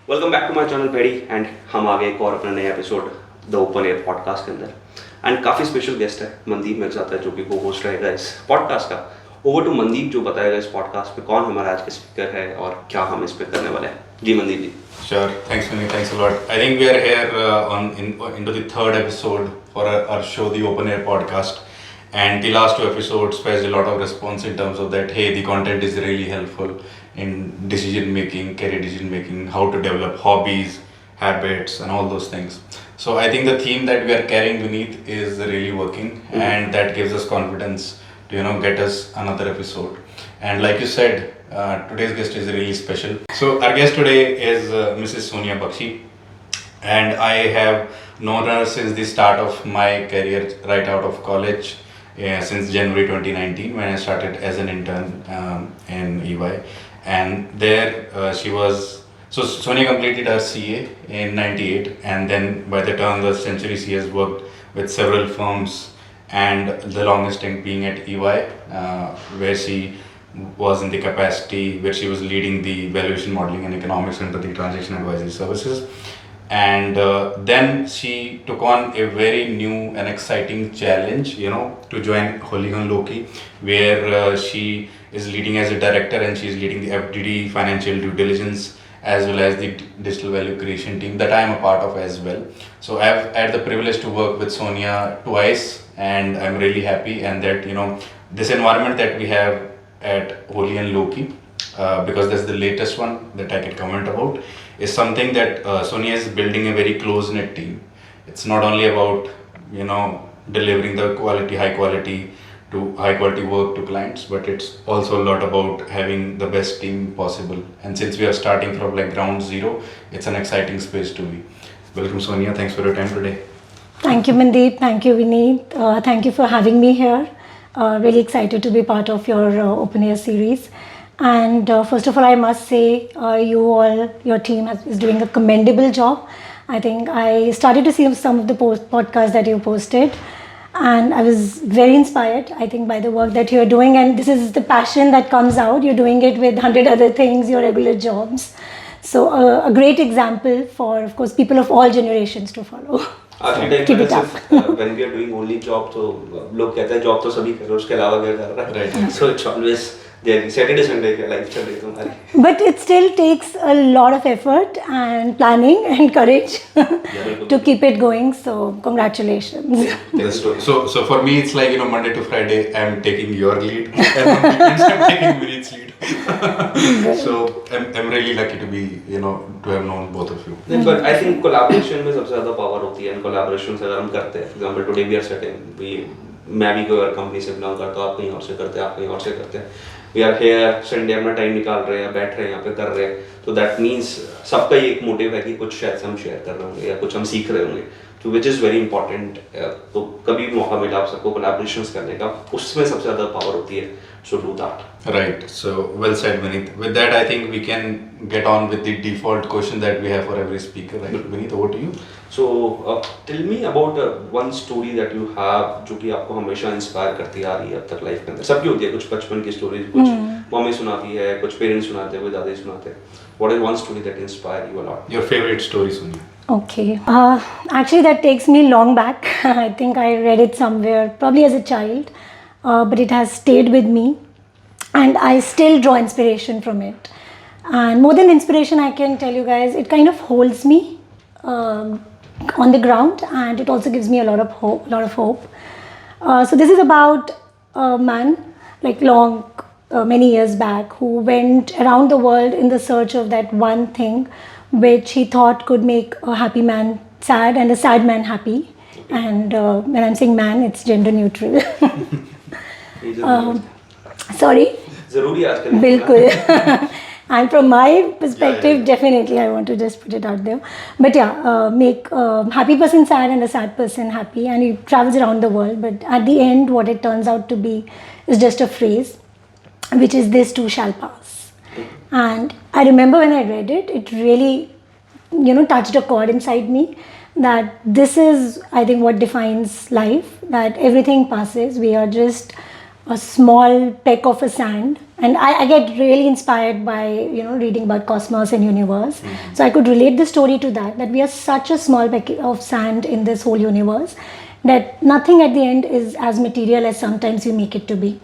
Welcome back to my channel पेडी and हम आ गए एक और अपना नया episode the open air podcast के अंदर एंड काफ़ी स्पेशल गेस्ट है मनदीप मेरे साथ है जो कि को होस्ट रहेगा इस पॉडकास्ट का। ओवर टू मनदीप जो बताएगा इस पॉडकास्ट पे कौन हमारा आज का स्पीकर है और क्या हम इस पे करने वाले हैं। जी मनदीप जी। Sure. Thanks, Vinny. Thanks a lot. I think we are here into the third episode for our show, the Open Air Podcast. And the last two episodes fetched a lot of response in terms of that, hey, the content is really helpful in decision making, career decision making, how to develop hobbies, habits, and all those things. So I think the theme that we are carrying beneath is really working, and that gives us confidence to get us another episode. And like you said, today's guest is really special. So our guest today is Mrs. Sonia Bakshi, and I have known her since the start of my career right out of college, since January 2019 when I started as an intern in EY. And there she was, so Sonia completed her CA in 98, and then by the turn of the century she has worked with several firms, and the longest stint being at EY, where she was in the capacity where she was leading the valuation modeling and economics under the transaction advisory services. And then she took on a very new and exciting challenge, to join Houlihan Lokey, where she is leading as a director, and she is leading the FDD financial due diligence as well as the digital value creation team that I am a part of as well. So I have had the privilege to work with Sonia twice, and I'm really happy. And that this environment that we have at Houlihan Lokey, because that's the latest one that I can comment about, is something that Sonia is building a very close-knit team. It's not only about delivering the high quality work to clients, but it's also a lot about having the best team possible. And since we are starting from ground zero, it's an exciting space to be. Welcome, Sonia. Thanks for your time today. Thank you, Mandeep. Thank you, Vinny. Thank you for having me here. Really excited to be part of your Open Air series. And first of all, I must say your team is doing a commendable job. I think I started to see some of the podcasts that you posted, and I was very inspired, I think, by the work that you're doing. And this is the passion that comes out. You're doing it with 100 other things, your regular jobs. So a great example for, of course, people of all generations to follow. Keep it up. When we are doing only job, तो लोग कहते हैं job तो सभी कर रहे हैं, उसके अलावा क्या कर रहा है? Right. So it's always there. Saturday, Sunday क्या life चल रही है तुम्हारी? But it still takes a lot of effort and planning and courage to keep it going. So congratulations. Yes. So for me it's like Monday to Friday I'm taking your lead, and on weekends I'm taking Vinny's lead. So I'm really lucky to be to have known both of you. But I think collaboration में सबसे ज़्यादा power होती है, and collaboration से अगर हम करते हैं, for example today we are sitting, मैं भी कोई और कंपनी से बिलोंग करता हूँ, आप कहीं और से करते हैं, आप कहीं और से करते हैं, we are here, संडे अपना टाइम निकाल रहे हैं, बैठ रहे हैं यहाँ पे कर रहे हैं, तो that means सबका ही एक मोटिव है कि कुछ शायद से हम शेयर कर रहे होंगे या कुछ हम सीख रहे होंगे, तो which is very important. तो कभी भी मौका मिला आप सबको collaborations करने का, उसमें सबसे ज़्यादा पावर होती है, so do that. Right. So well said, Vineet. With that, I think we can get on with the default question that we have for every speaker. Right, Vineet, over to you. So tell me about one story that you have जो कि आपको हमेशा inspire करती आ रही है अब तक life के अंदर. सबकी होती है, कुछ बचपन की स्टोरीज, कुछ मम्मी सुनाती है, कुछ पेरेंट्स सुनाते हैं, कोई दादी सुनाते हैं. What is one story that inspired you a lot? Your favorite story, Sonia? Okay. Actually, that takes me long back. I think I read it somewhere, probably as a child, but it has stayed with me, and I still draw inspiration from it. And more than inspiration, I can tell you guys, it kind of holds me on the ground, and it also gives me a lot of hope. So this is about a man, many years back, who went around the world in the search of that one thing which he thought could make a happy man sad and a sad man happy. And when I'm saying man, it's gender neutral. Sorry? बिल्कुल. And from my perspective, definitely I want to just put it out there. But make a happy person sad and a sad person happy, and he travels around the world. But at the end, what it turns out to be is just a phrase, which is "this too shall pass." And I remember when I read it, it really, touched a chord inside me. That this is, I think, what defines life. That everything passes. We are just a small peck of a sand, and I get really inspired by reading about cosmos and universe. So I could relate the story to that we are such a small peck of sand in this whole universe, that nothing at the end is as material as sometimes we make it to be.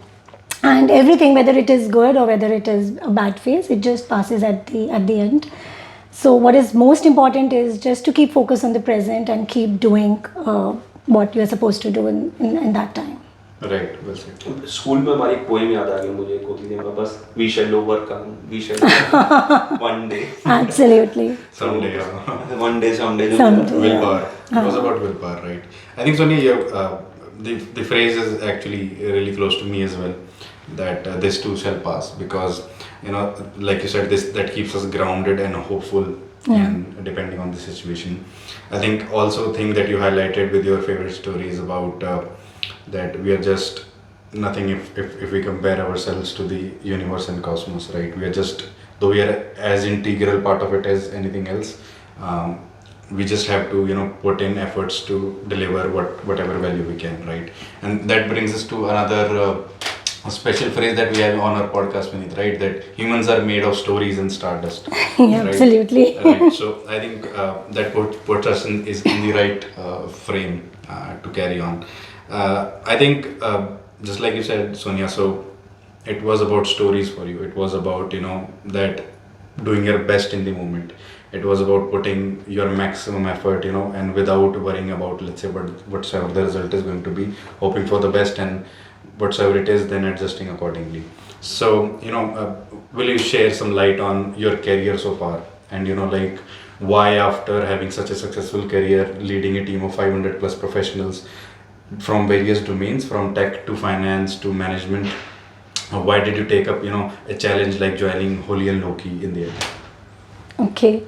And everything, whether it is good or whether it is a bad phase, it just passes at the end. So what is most important is just to keep focus on the present and keep doing what you are supposed to do in that time. Right, well said. School में हमारी एक poem याद आ गई मुझे, एक होती थी हमारे पास, we shall overcome, we shall one day. Absolutely. Someday, yeah. One day, someday. Someday. Willpower. It was about willpower, right? I think, Sonia, the phrase is actually really close to me as well, that this too shall pass, because like you said, that keeps us grounded and hopeful, and depending on the situation. I think also thing that you highlighted with your favorite story is about that we are just nothing if we compare ourselves to the universe and cosmos, right? We are just, though we are as integral part of it as anything else, we just have to put in efforts to deliver whatever value we can, right? And that brings us to another special phrase that we have on our podcast, Vineet, right? That humans are made of stories and stardust. Yeah, right? Absolutely. Right. So I think that puts us in the right frame to carry on. I think just like you said, Sonia, so it was about stories for you. It was about that doing your best in the moment. It was about putting your maximum effort, and without worrying about, let's say, whatsoever the result is going to be, hoping for the best, and whatsoever it is, then adjusting accordingly. So, will you share some light on your career so far? And, like, why after having such a successful career, leading a team of 500 plus professionals from various domains, from tech to finance to management, why did you take up, a challenge like joining Houlihan Lokey in the end? Okay.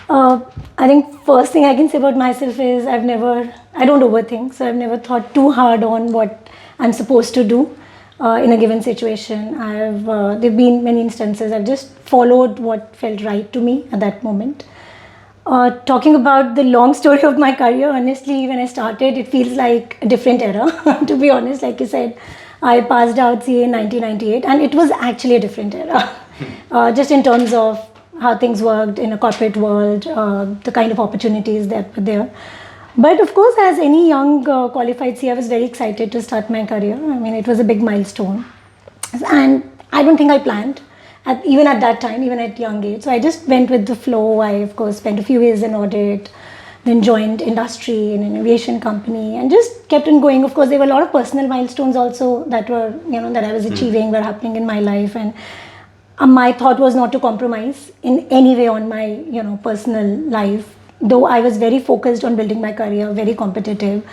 I think first thing I can say about myself is I don't overthink. So I've never thought too hard on what I'm supposed to do in a given situation. There've been many instances I've just followed what felt right to me at that moment. Talking about the long story of my career, honestly, when I started, it feels like a different era. To be honest, like you said, I passed out CA in 1998, and it was actually a different era. Just in terms of how things worked in a corporate world, the kind of opportunities that were there. But of course, as any young qualified CA, I was very excited to start my career. I mean, it was a big milestone. And I don't think I planned, even at that time, even at young age. So I just went with the flow. I, of course, spent a few years in audit, then joined industry in an aviation company, and just kept on going. Of course, there were a lot of personal milestones also that were, that I was achieving, were happening in my life. And my thought was not to compromise in any way on my, personal life. Though I was very focused on building my career, very competitive.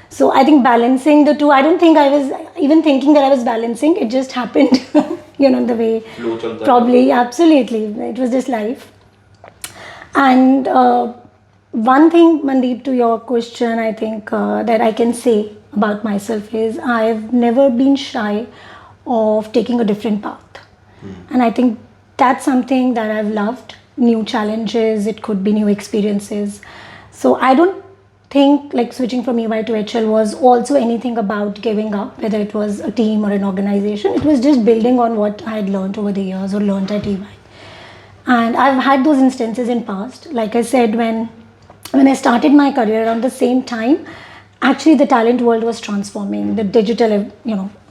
So I think balancing the two, I don't think I was even thinking that I was balancing. It just happened, the way. Probably, absolutely. It was just life. And one thing, Mandeep, to your question, I think that I can say about myself is I've never been shy of taking a different path. And I think that's something that I've loved. New challenges, it could be new experiences. So I don't think like switching from EY to HL was also anything about giving up, whether it was a team or an organization. It was just building on what I had learned over the years or learned at EY. And I've had those instances in past. Like I said, when I started my career around the same time, actually the talent world was transforming. The digital,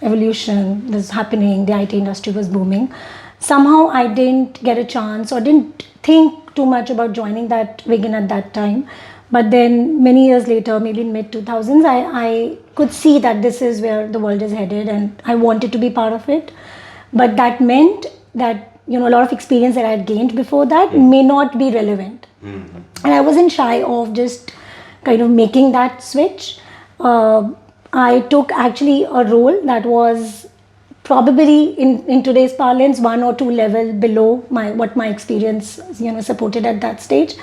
evolution was happening. The IT industry was booming. Somehow I didn't get a chance or didn't think too much about joining that wagon at that time. But then many years later, maybe in mid-2000s, I could see that this is where the world is headed and I wanted to be part of it. But that meant that, a lot of experience that I had gained before that may not be relevant. And I wasn't shy of just kind of making that switch. I took actually a role that was probably in today's parlance 1 or 2 level below what my experience supported at that stage,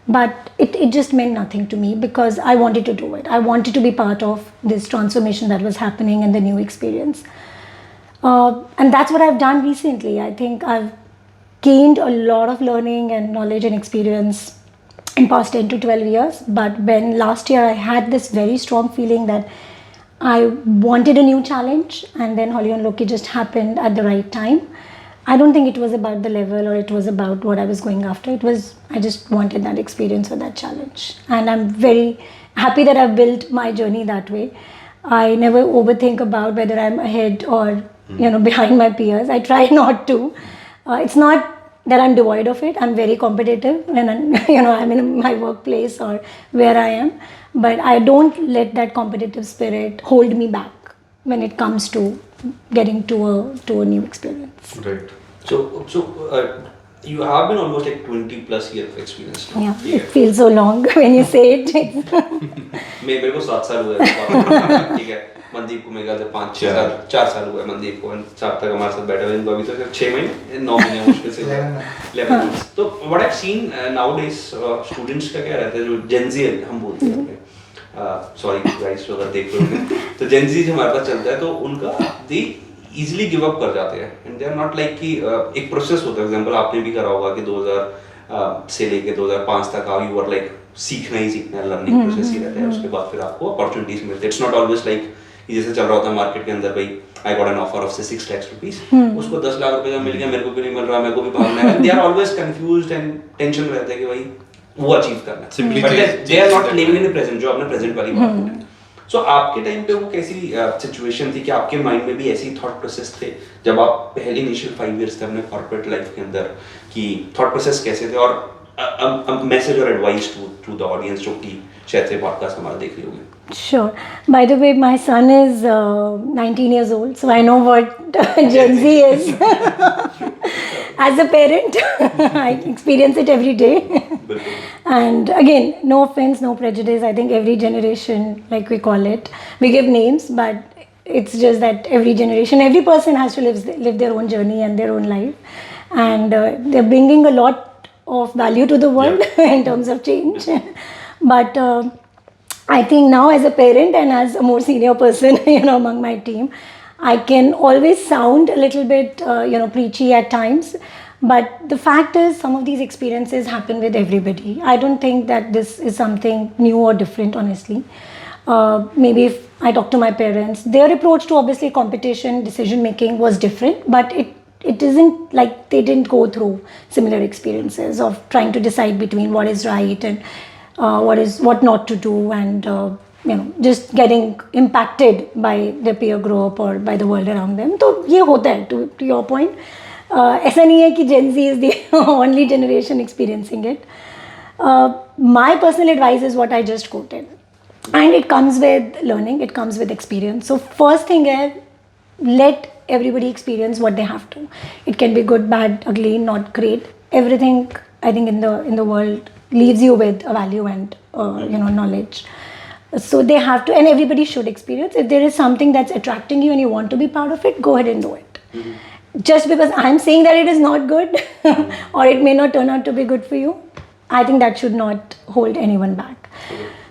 but it just meant nothing to me because I wanted to do it. I wanted to be part of this transformation that was happening and the new experience, and that's what I've done recently. I think I've gained a lot of learning and knowledge and experience in past 10 to 12 years, but when last year I had this very strong feeling that I wanted a new challenge, and then Houlihan Lokey just happened at the right time. I don't think it was about the level or it was about what I was going after. I just wanted that experience or that challenge. And I'm very happy that I've built my journey that way. I never overthink about whether I'm ahead or, behind my peers. I try not to. It's not that I'm devoid of it. I'm very competitive when I'm in my workplace or where I am. But I don't let that competitive spirit hold me back when it comes to getting to a new experience. Right. So you have been almost like 20 plus years of experience now. Yeah, it feels so long when you say it. मेरे को 7 साल हुए हैं, ठीक है। मनदीप को मेरे ख्याल से 4 साल हुए मनदीप को, साथ तक हमारे साथ बैठे हुए इनको अभी तक 6 महीने 9 महीने मुश्किल से 11 months। तो what I've seen nowadays students का क्या रहता है, जो Gen Z हम बोलते हैं, सॉरी गाइस अगर देख रहे हो तो Gen Z जो हमारे पास चलता है तो उनका दे इजीली गिव अप कर जाते हैं and they are not like कि एक प्रोसेस होता है। एग्जांपल आपने भी करा होगा कि 2000 से लेके 2005 तक यू आर लाइक सीखना ही सीखना है, लर्निंग प्रोसेस ही रहता है। उसके बाद फिर आपको अपॉर्चुनिटीज मिलती है। इट्स नॉट ऑलवेज लाइक जैसे चल रहा होता है मार्केट के अंदर, भाई I got an offer of 6 lakh rupees, उसको 10 लाख रुपए मिल गया, मेरे को क्यों नहीं मिल रहा, मेरे को भी भागना है। They are always confused and tension रहता है कि भाई वो अचीव करना है, but they are not living in the present, जो आपने प्रेजेंट वाली बात बोली। सो आपके टाइम पे वो कैसी सिचुएशन थी कि आपके माइंड में भी ऐसी थॉट प्रोसेस थे जब आप पहले इनिशियल 5 years थे अपने कॉर्पोरेट लाइफ के अंदर, कि थॉट प्रोसेस कैसे थे? और मैसेज और एडवाइस टू द ऑडियंस जो कि शायद से पॉडकास्ट हमारा देख रही होगी। Sure. By the way, my son is 19 years old, so I know what Gen Z is. As a parent, I experience it every day. And again, no offense, no prejudice. I think every generation, like we call it, we give names, but it's just that every generation, every person has to live their own journey and their own life. And they're bringing a lot of value to the world in terms of change. But I think now as a parent and as a more senior person, among my team, I can always sound a little bit, preachy at times. But the fact is, some of these experiences happen with everybody. I don't think that this is something new or different, honestly. Maybe if I talk to my parents, their approach to obviously competition, decision making was different, but it isn't like they didn't go through similar experiences of trying to decide between what is right and what not to do, and just getting impacted by their peer group or by the world around them. So ये होता है, to your point. ऐसा नहीं है कि Gen Z is the only generation experiencing it. My personal advice is what I just quoted, and it comes with learning, it comes with experience. So first thing is, let everybody experience what they have to. It can be good, bad, ugly, not great. Everything I think in the world leaves you with a value and knowledge. So they have to, and everybody should experience. If there is something that's attracting you and you want to be part of it, go ahead and do it. Just because I'm saying that it is not good or it may not turn out to be good for you, I think that should not hold anyone back.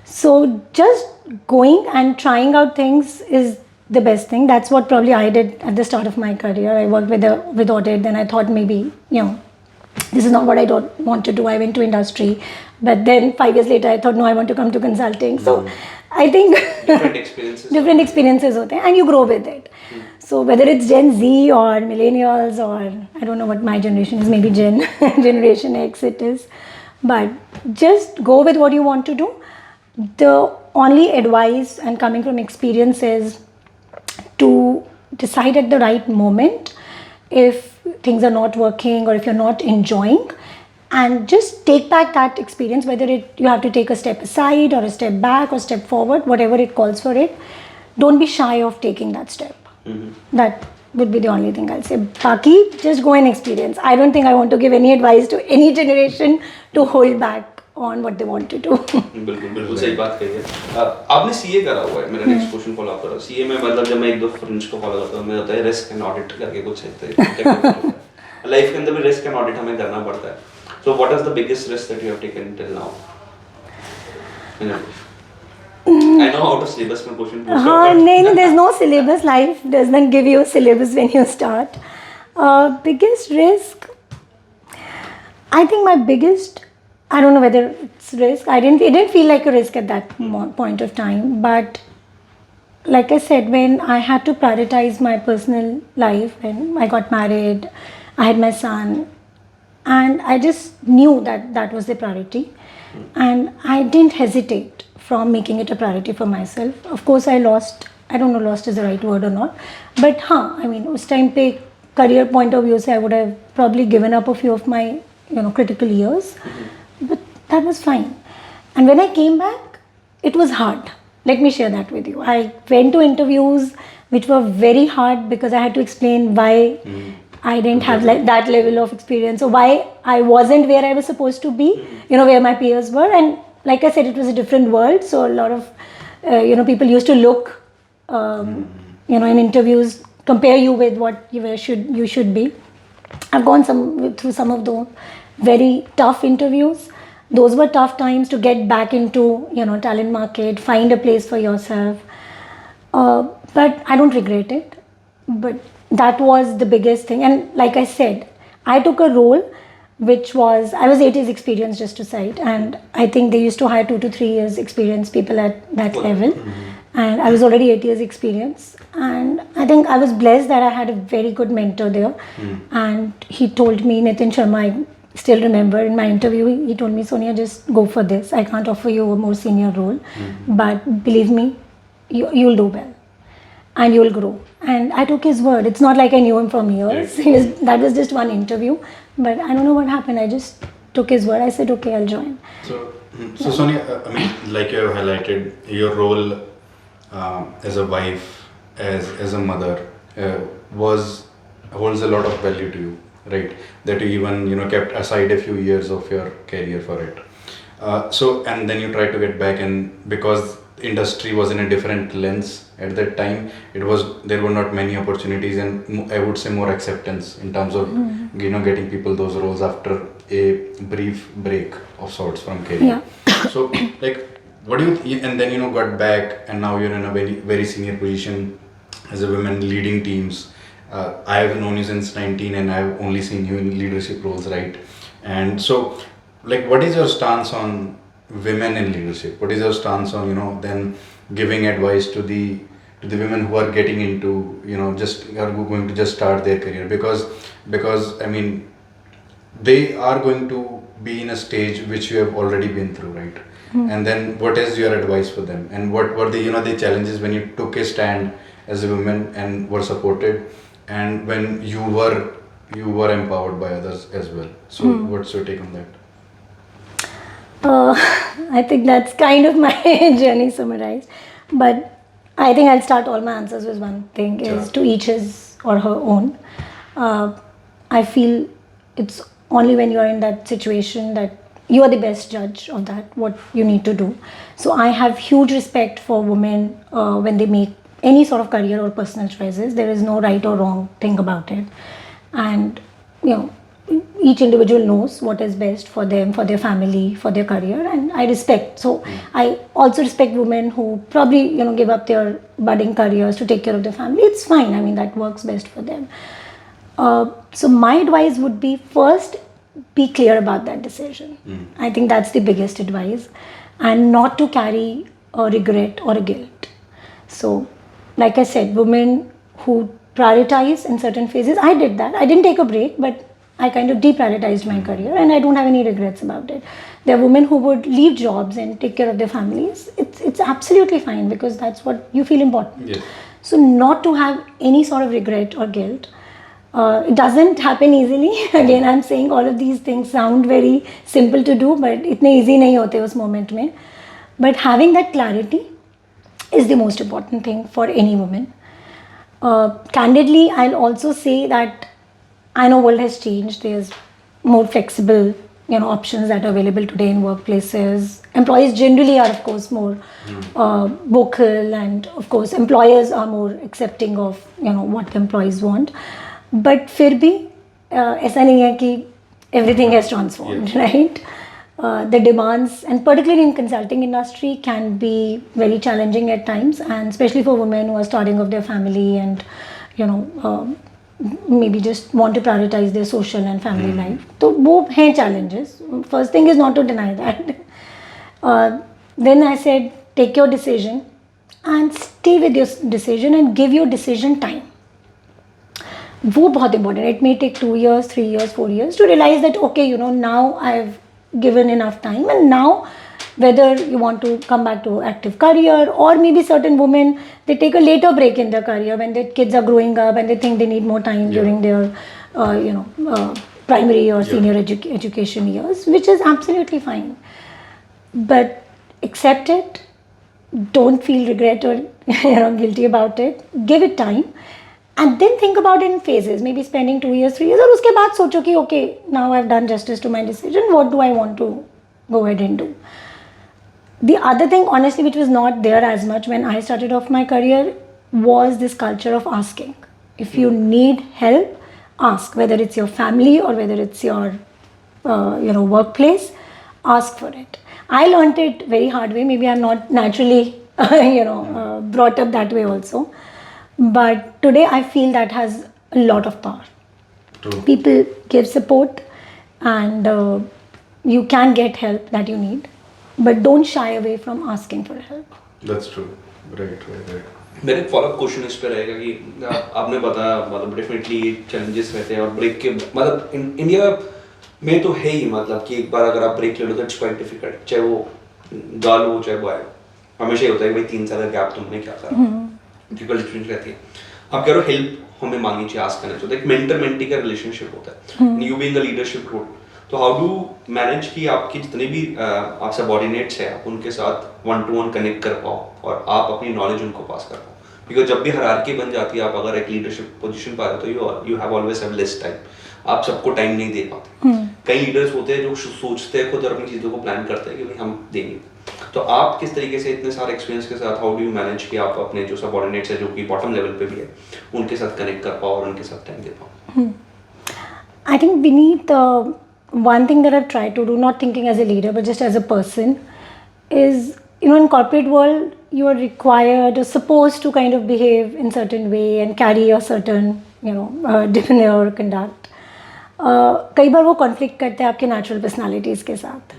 So just going and trying out things is the best thing. That's what probably I did at the start of my career. I worked with audit, then I thought maybe this is not what I don't want to do. I went to industry, but then 5 years later I thought no, I want to come to consulting. So I think different experiences hote hain, and you grow with it. So whether it's Gen Z or Millennials, or I don't know what my generation is, maybe Generation X it is, but just go with what you want to do. The only advice, and coming from experience, is to decide at the right moment if things are not working or if you're not enjoying, and just take back that experience, whether you have to take a step aside or a step back or step forward, whatever it calls for it. Don't be shy of taking that step. That would be the only thing I'll say. Baki, just go and experience. I don't think I want to give any advice to any generation to hold back on what they want to do. बिल्कुल सही बात कही है। आपने CA करा हुआ है, मेरा नेक्स्ट क्वेश्चन फॉलो अप करो। सीए में मतलब जब मैं एक दो फ्रेंड्स को फॉलो करता हूँ, मैं होता है रिस्क एंड ऑडिट करके कुछ है, लाइफ के अंदर भी रिस्क एंड ऑडिट हमें करना पड़ता है। So what is the biggest risk that you have taken till now? I know out of syllabus में क्वेश्चन पूछ रहा हूँ। नहीं, there's no syllabus. Life doesn't give you a syllabus when you start. Biggest risk, I think my biggest, I don't know whether it's risk. It didn't feel like a risk at that point of time, but like I said, when I had to prioritize my personal life, when I got married, I had my son, and I just knew that that was the priority, and I didn't hesitate from making it a priority for myself. Of course, I lost. I don't know, lost is the right word or not, but I mean, उस time पे career point of view से I would have probably given up a few of my critical years, but that was fine. And when I came back, it was hard. Let me share that with you. I went to interviews which were very hard because I had to explain why I didn't have that level of experience, or why I wasn't where I was supposed to be, where my peers were. And like I said, it was a different world. So a lot of, people used to look, in interviews, compare you with what you should be. I've gone through some of the very tough interviews. Those were tough times to get back into, talent market, find a place for yourself. But I don't regret it. But that was the biggest thing. And like I said, I took a role which was, I was 8 years experience just to cite. And I think they used to hire 2 to 3 years experience people at that level. And I was already 8 years experience. And I think I was blessed that I had a very good mentor there. And he told me, Nitin Sharma, I still remember in my interview, he told me, Sonia, just go for this. I can't offer you a more senior role. But believe me, you'll do well. And you'll grow. And I took his word. It's not like I knew him from years. That was just one interview. But I don't know what happened. I just took his word. I said, okay, I'll join. So Sonia, I mean, like you have highlighted, your role as a wife, as a mother, holds a lot of value to you, right? That you even kept aside a few years of your career for it. And then you tried to get back, and because industry was in a different lens at that time, there were not many opportunities, and I would say more acceptance in terms of getting people those roles after a brief break of sorts from career. So like, what do you and then got back, and now you're in a very, very senior position as a woman leading teams. I have known you since 19, and I've only seen you in leadership roles, right? And so, like, what is your stance on women in leadership? What is your stance on then giving advice to the women who are getting into are going to just start their career, because I mean, they are going to be in a stage which you have already been through, right? And then what is your advice for them, and what were the the challenges when you took a stand as a woman and were supported, and when you were empowered by others as well? So what's your take on that? I think that's kind of my journey summarized. But I think I'll start all my answers with one thing, is to each his or her own. I feel it's only when you're in that situation that you are the best judge of that, what you need to do. So I have huge respect for women when they make any sort of career or personal choices. There is no right or wrong thing about it. And, each individual knows what is best for them, for their family, for their career, and I respect. So I also respect women who probably, give up their budding careers to take care of their family. It's fine. I mean, that works best for them. So my advice would be, first, be clear about that decision. I think that's the biggest advice, and not to carry a regret or a guilt. So, like I said, women who prioritize in certain phases, I did that. I didn't take a break, but I kind of deprioritized my career, and I don't have any regrets about it. There are women who would leave jobs and take care of their families. It's absolutely fine, because that's what you feel important. Yes. So not to have any sort of regret or guilt. It doesn't happen easily. Again, I'm saying all of these things sound very simple to do, but itne easy nahi hote us moment mein. But having that clarity is the most important thing for any woman. Candidly, I'll also say that I know world has changed. There's more flexible, options that are available today in workplaces. Employees generally are, of course, more vocal, and of course, employers are more accepting of, what the employees want. But फिर भी ऐसा नहीं है कि everything has transformed, right? The demands, and particularly in consulting industry, can be very challenging at times, and especially for women who are starting off their family and maybe just want to prioritize their social and family life. So वो हैं challenges. First thing is not to deny that. Then I said, take your decision and stay with your decision and give your decision time. वो बहुत important. It may take 2 years, 3 years, 4 years to realize that okay, now I've given enough time, and now whether you want to come back to active career, or maybe certain women, they take a later break in their career when their kids are growing up and they think they need more time during their primary or senior education years, which is absolutely fine. But accept it, don't feel regret or guilty about it, give it time, and then think about it in phases, maybe spending 2 years, 3 years, और उसके बाद सोचो कि okay, now I've done justice to my decision, what do I want to go ahead and do. The other thing, honestly, which was not there as much when I started off my career, was this culture of asking. If you need help, ask, whether it's your family or whether it's your workplace, ask for it. I learned it very hard way. Maybe I'm not naturally brought up that way also, but today I feel that has a lot of power. True. People give support, and you can get help that you need, but don't shy away from asking for help. That's true. Right. मेरा एक follow up question इस पे रहेगा कि आपने बताया मतलब definitely challenges रहते हैं और ब्रेक के मतलब इंडिया में तो है ही, मतलब कि एक बार अगर आप ब्रेक ले लो तो इट्स क्वाइट डिफिकल्ट, चाहे वो गर्ल हो चाहे बॉय हो, हमेशा ये होता है कि भाई 3 साल का गैप तुमने क्या करा, डिफिकल्ट सिचुएशन रहती है. आप कह रहे हो हेल्प हमें मांगनी चाहिए, आस्क करना चाहिए, एक मेंटर मेंटी का रिलेशनशिप होता है, you being the leadership role. तो हाउ डू मैनेज कि आपके जितने भी आप सबऑर्डिनेट्स हैं आप उनके साथ 1-to-1 कनेक्ट कर पाओ और आप अपनी नॉलेज उनको पास कर पाओ, बिकॉज जब भी हायरार्की बन जाती है, आप अगर एक लीडरशिप पोजीशन पा रहे हो तो you have always have less time, आप सबको टाइम नहीं दे पाते. कई लीडर्स होते हैं जो सोचते हैं खुद और अपनी चीज़ों को प्लान करते हैं कि भाई हम देंगे. तो आप किस तरीके से इतने सारे एक्सपीरियंस के साथ हाउ डू यू मैनेज कि आप अपने जो सबऑर्डिनेट्स है जो कि बॉटम लेवल पे भी है उनके साथ कनेक्ट कर पाओ और उनके साथ टाइम दे पाओ. I think beneath one thing that I've tried to do, not thinking as a leader but just as a person, is in corporate world you are required or supposed to kind of behave in certain way and carry a certain demeanor or conduct. कई बार वो conflict करते हैं आपके natural personalities के साथ,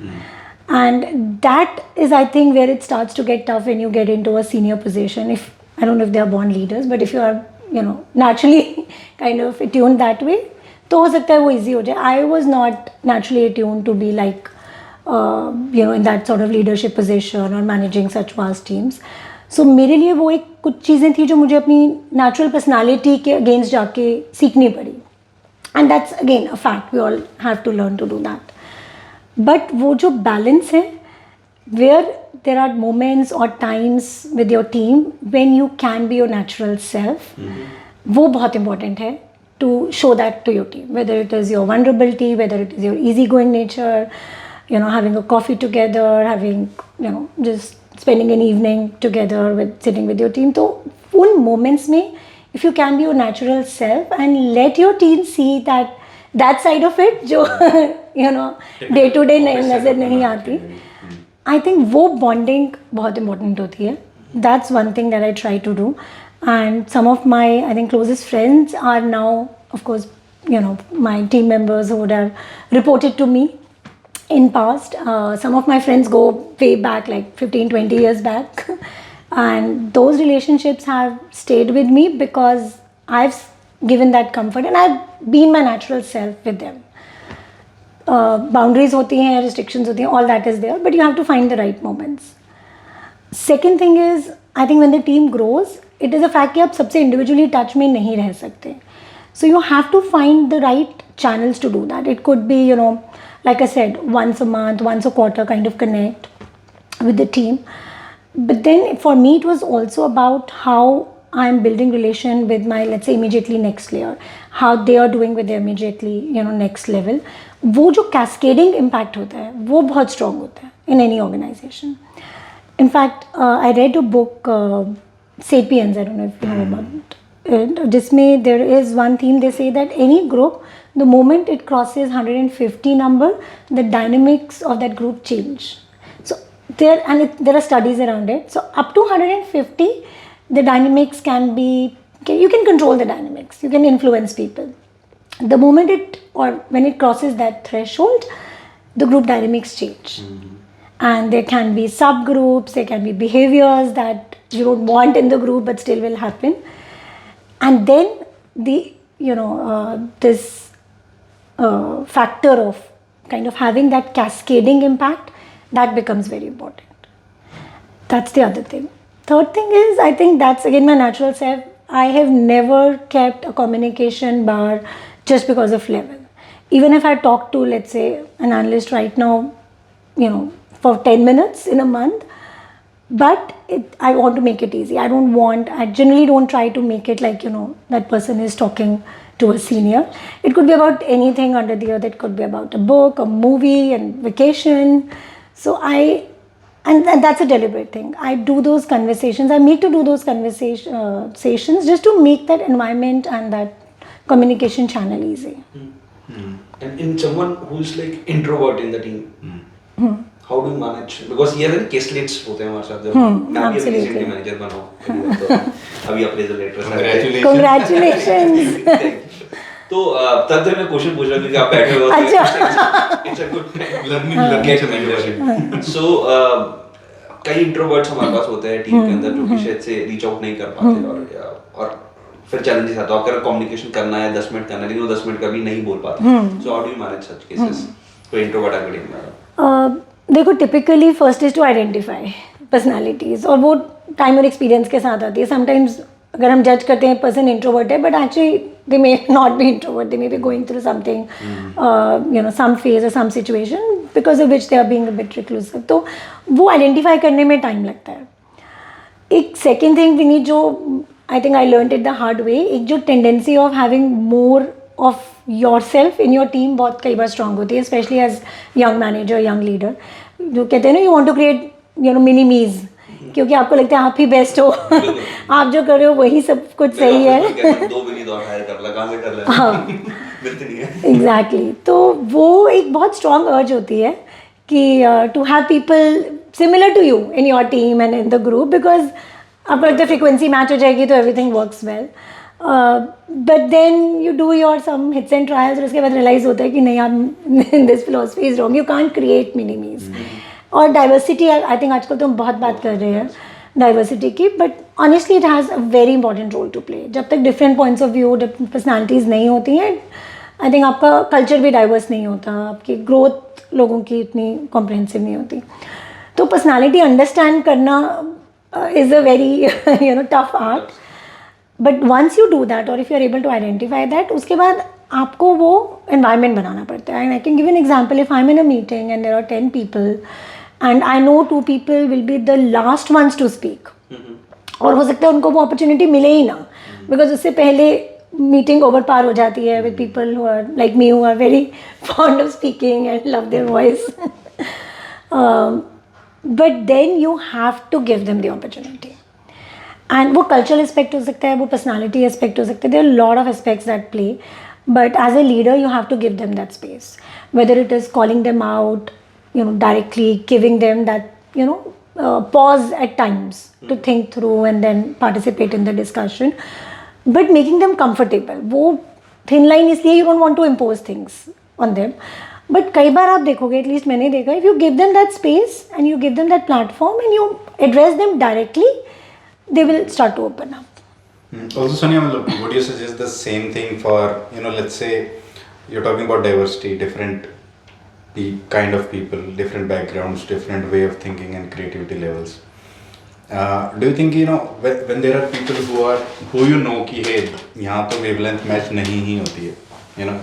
and that is I think where it starts to get tough when you get into a senior position. If I don't know if they are born leaders, but if you are naturally kind of attuned that way, तो हो सकता है वो easy हो जाए. I was not naturally attuned to be like in that sort of leadership position or managing such vast teams. So मेरे लिए वो एक कुछ चीज़ें थी जो मुझे अपनी natural personality के against जाके सीखनी पड़ी. And that's again a fact, we all have to learn to do that. But वो जो balance है, where there are moments or times with your team when you can be your natural self, वो बहुत important है to show that to your team, whether it is your vulnerability, whether it is your easygoing nature, having a coffee together, having just spending an evening together with sitting with your team. तो उन moments में if you can be your natural self and let your team see that side of it जो day to day नज़र नहीं आती, I think वो bonding बहुत important होती है. That's one thing that I try to do. And some of my, I think, closest friends are now, of course, my team members who would have reported to me in past. Some of my friends go way back, like 15-20 years back. And those relationships have stayed with me because I've given that comfort and I've been my natural self with them. Boundaries होती हैं, restrictions होती हैं, all that is there, but you have to find the right moments. Second thing is, I think when the team grows, it is a fact कि आप सबसे individually touch में नहीं रह सकते. So you have to find the right channels to do that. It could be, like I said, once a month, once a quarter kind of connect with the team. But then for me, it was also about how I'm building relation with my, let's say, immediately next layer, how they are doing with their immediately, next level. वो जो cascading impact होता है, वो बहुत strong होता है in any organization. In fact, I read a book, Sapiens, I don't know if you know about it. जिसमें there is one theme, they say that any group, the moment it crosses 150 number, the dynamics of that group change. So there are studies around it. So up to 150, the dynamics can be, you can control the dynamics, you can influence people. The moment when it crosses that threshold, the group dynamics change. And there can be subgroups, there can be behaviors that you don't want in the group but still will happen. And then the this factor of kind of having that cascading impact, that becomes very important. That's the other thing. Third thing is, I think that's again my natural self. I have never kept a communication bar just because of level. Even if I talk to, let's say, an analyst right now, for 10 minutes in a month, but I want to make it easy. I generally don't try to make it like, that person is talking to a senior. It could be about anything under the earth. It could be about a book, a movie, and vacation. So and that's a deliberate thing. I do those conversations. I make to do those conversations just to make that environment and that communication channel easy. And in someone who's like introvert in the team, how do you manage? Because ये ना caselets होते हैं हमारे साथ जब मैं अभी recently manager बना हूँ तो अभी appraisal letter Congratulations. तो तब तक मैं क्वेश्चन पूछ रहा हूँ कि आप बैठे हो it's a good learning so कई इंट्रोवर्ट्स हमारे पास होते हैं टीम के अंदर जो कि शायद से रीच आउट नहीं कर पाते और फिर चैलेंजेस आता है अगर कम्युनिकेशन करना है 10 मिनट करना है लेकिन वो 10 मिनट कभी नहीं बोल पाते so how do you manage such cases कोई इंट्रोवर्ट एकेडमी देखो typically first is to identify personalities और वो टाइम और एक्सपीरियंस के साथ आती है समटाइम्स अगर हम जज करते हैं पर्सन इंट्रोवर्ट है but actually they may not be introvert they may be going through something some phase और some situation because of which they are being a bit reclusive तो वो आइडेंटिफाई करने में टाइम लगता है एक सेकेंड थिंग विनी जो I think I learned it the hard way. एक जो tendency of having more of yourself in your team बहुत कई बार strong होती है, especially as young manager, young leader. जो कहते हैं ना, you want to create mini me's, क्योंकि आपको लगता है आप ही बेस्ट हो, आप जो कर रहे हो वही सब कुछ सही है. 2 मिनट और हायर कर ला, कहाँ से कर ले? हाँ, मिलती नहीं है. Exactly. तो वो एक बहुत strong urge होती है कि to have people similar to you in your team and in the group because आपको लगता है फ्रीक्वेंसी मैच हो जाएगी तो everything works well but then you do your some hits and trials और उसके बाद रियलाइज होता है कि नहीं आप this philosophy is wrong you can't create minimes और डाइवर्सिटी आई थिंक आजकल तो हम बहुत बात कर रहे हैं डाइवर्सिटी की but honestly it has a very important role to play जब तक different points of view different personalities नहीं होती हैं आई थिंक आपका कल्चर भी डाइवर्स नहीं होता आपकी ग्रोथ लोगों की इतनी कॉम्प्रहेंसिव नहीं होती तो पर्सनैलिटी अंडरस्टैंड करना is a very tough art but once you do that or if you are able to identify that उसके बाद आपको वो environment बनाना पड़ता है and I can give an example if I'm in a meeting and there are 10 people and I know 2 people will be the last ones to speak और हो सकता है उनको वो opportunity मिले ही ना because उससे पहले meeting over पार हो जाती है with people who are like me who are very fond of speaking and love their voice but then you have to give them the opportunity and वो cultural aspect हो सकता है वो personality aspect हो सकता है there are a lot of aspects that play but as a leader you have to give them that space whether it is calling them out directly giving them that pause at times to think through and then participate in the discussion but making them comfortable वो thin line इसलिए you don't want to impose things on them but कई बार आप देखोगे at least मैंने देखा if you give them that space and you give them that platform and you address them directly they will start to open up also Sonia would you suggest the same thing for let's say you're talking about diversity different kind of people different backgrounds different way of thinking and creativity levels do you think when there are people who कि hey यहाँ तो wavelength match नहीं ही होती है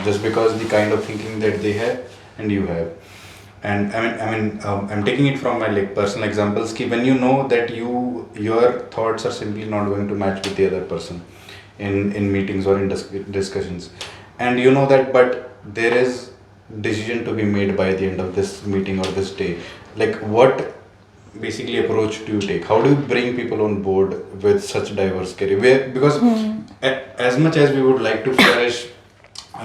just because the kind of thinking that they have and you have and I mean I'm taking it from my like personal examples ki when you know that your thoughts are simply not going to match with the other person in meetings or in discussions and you know that but there is decision to be made by the end of this meeting or this day like what basically approach do you take how do you bring people on board with such diverse career because as much as we would like to flourish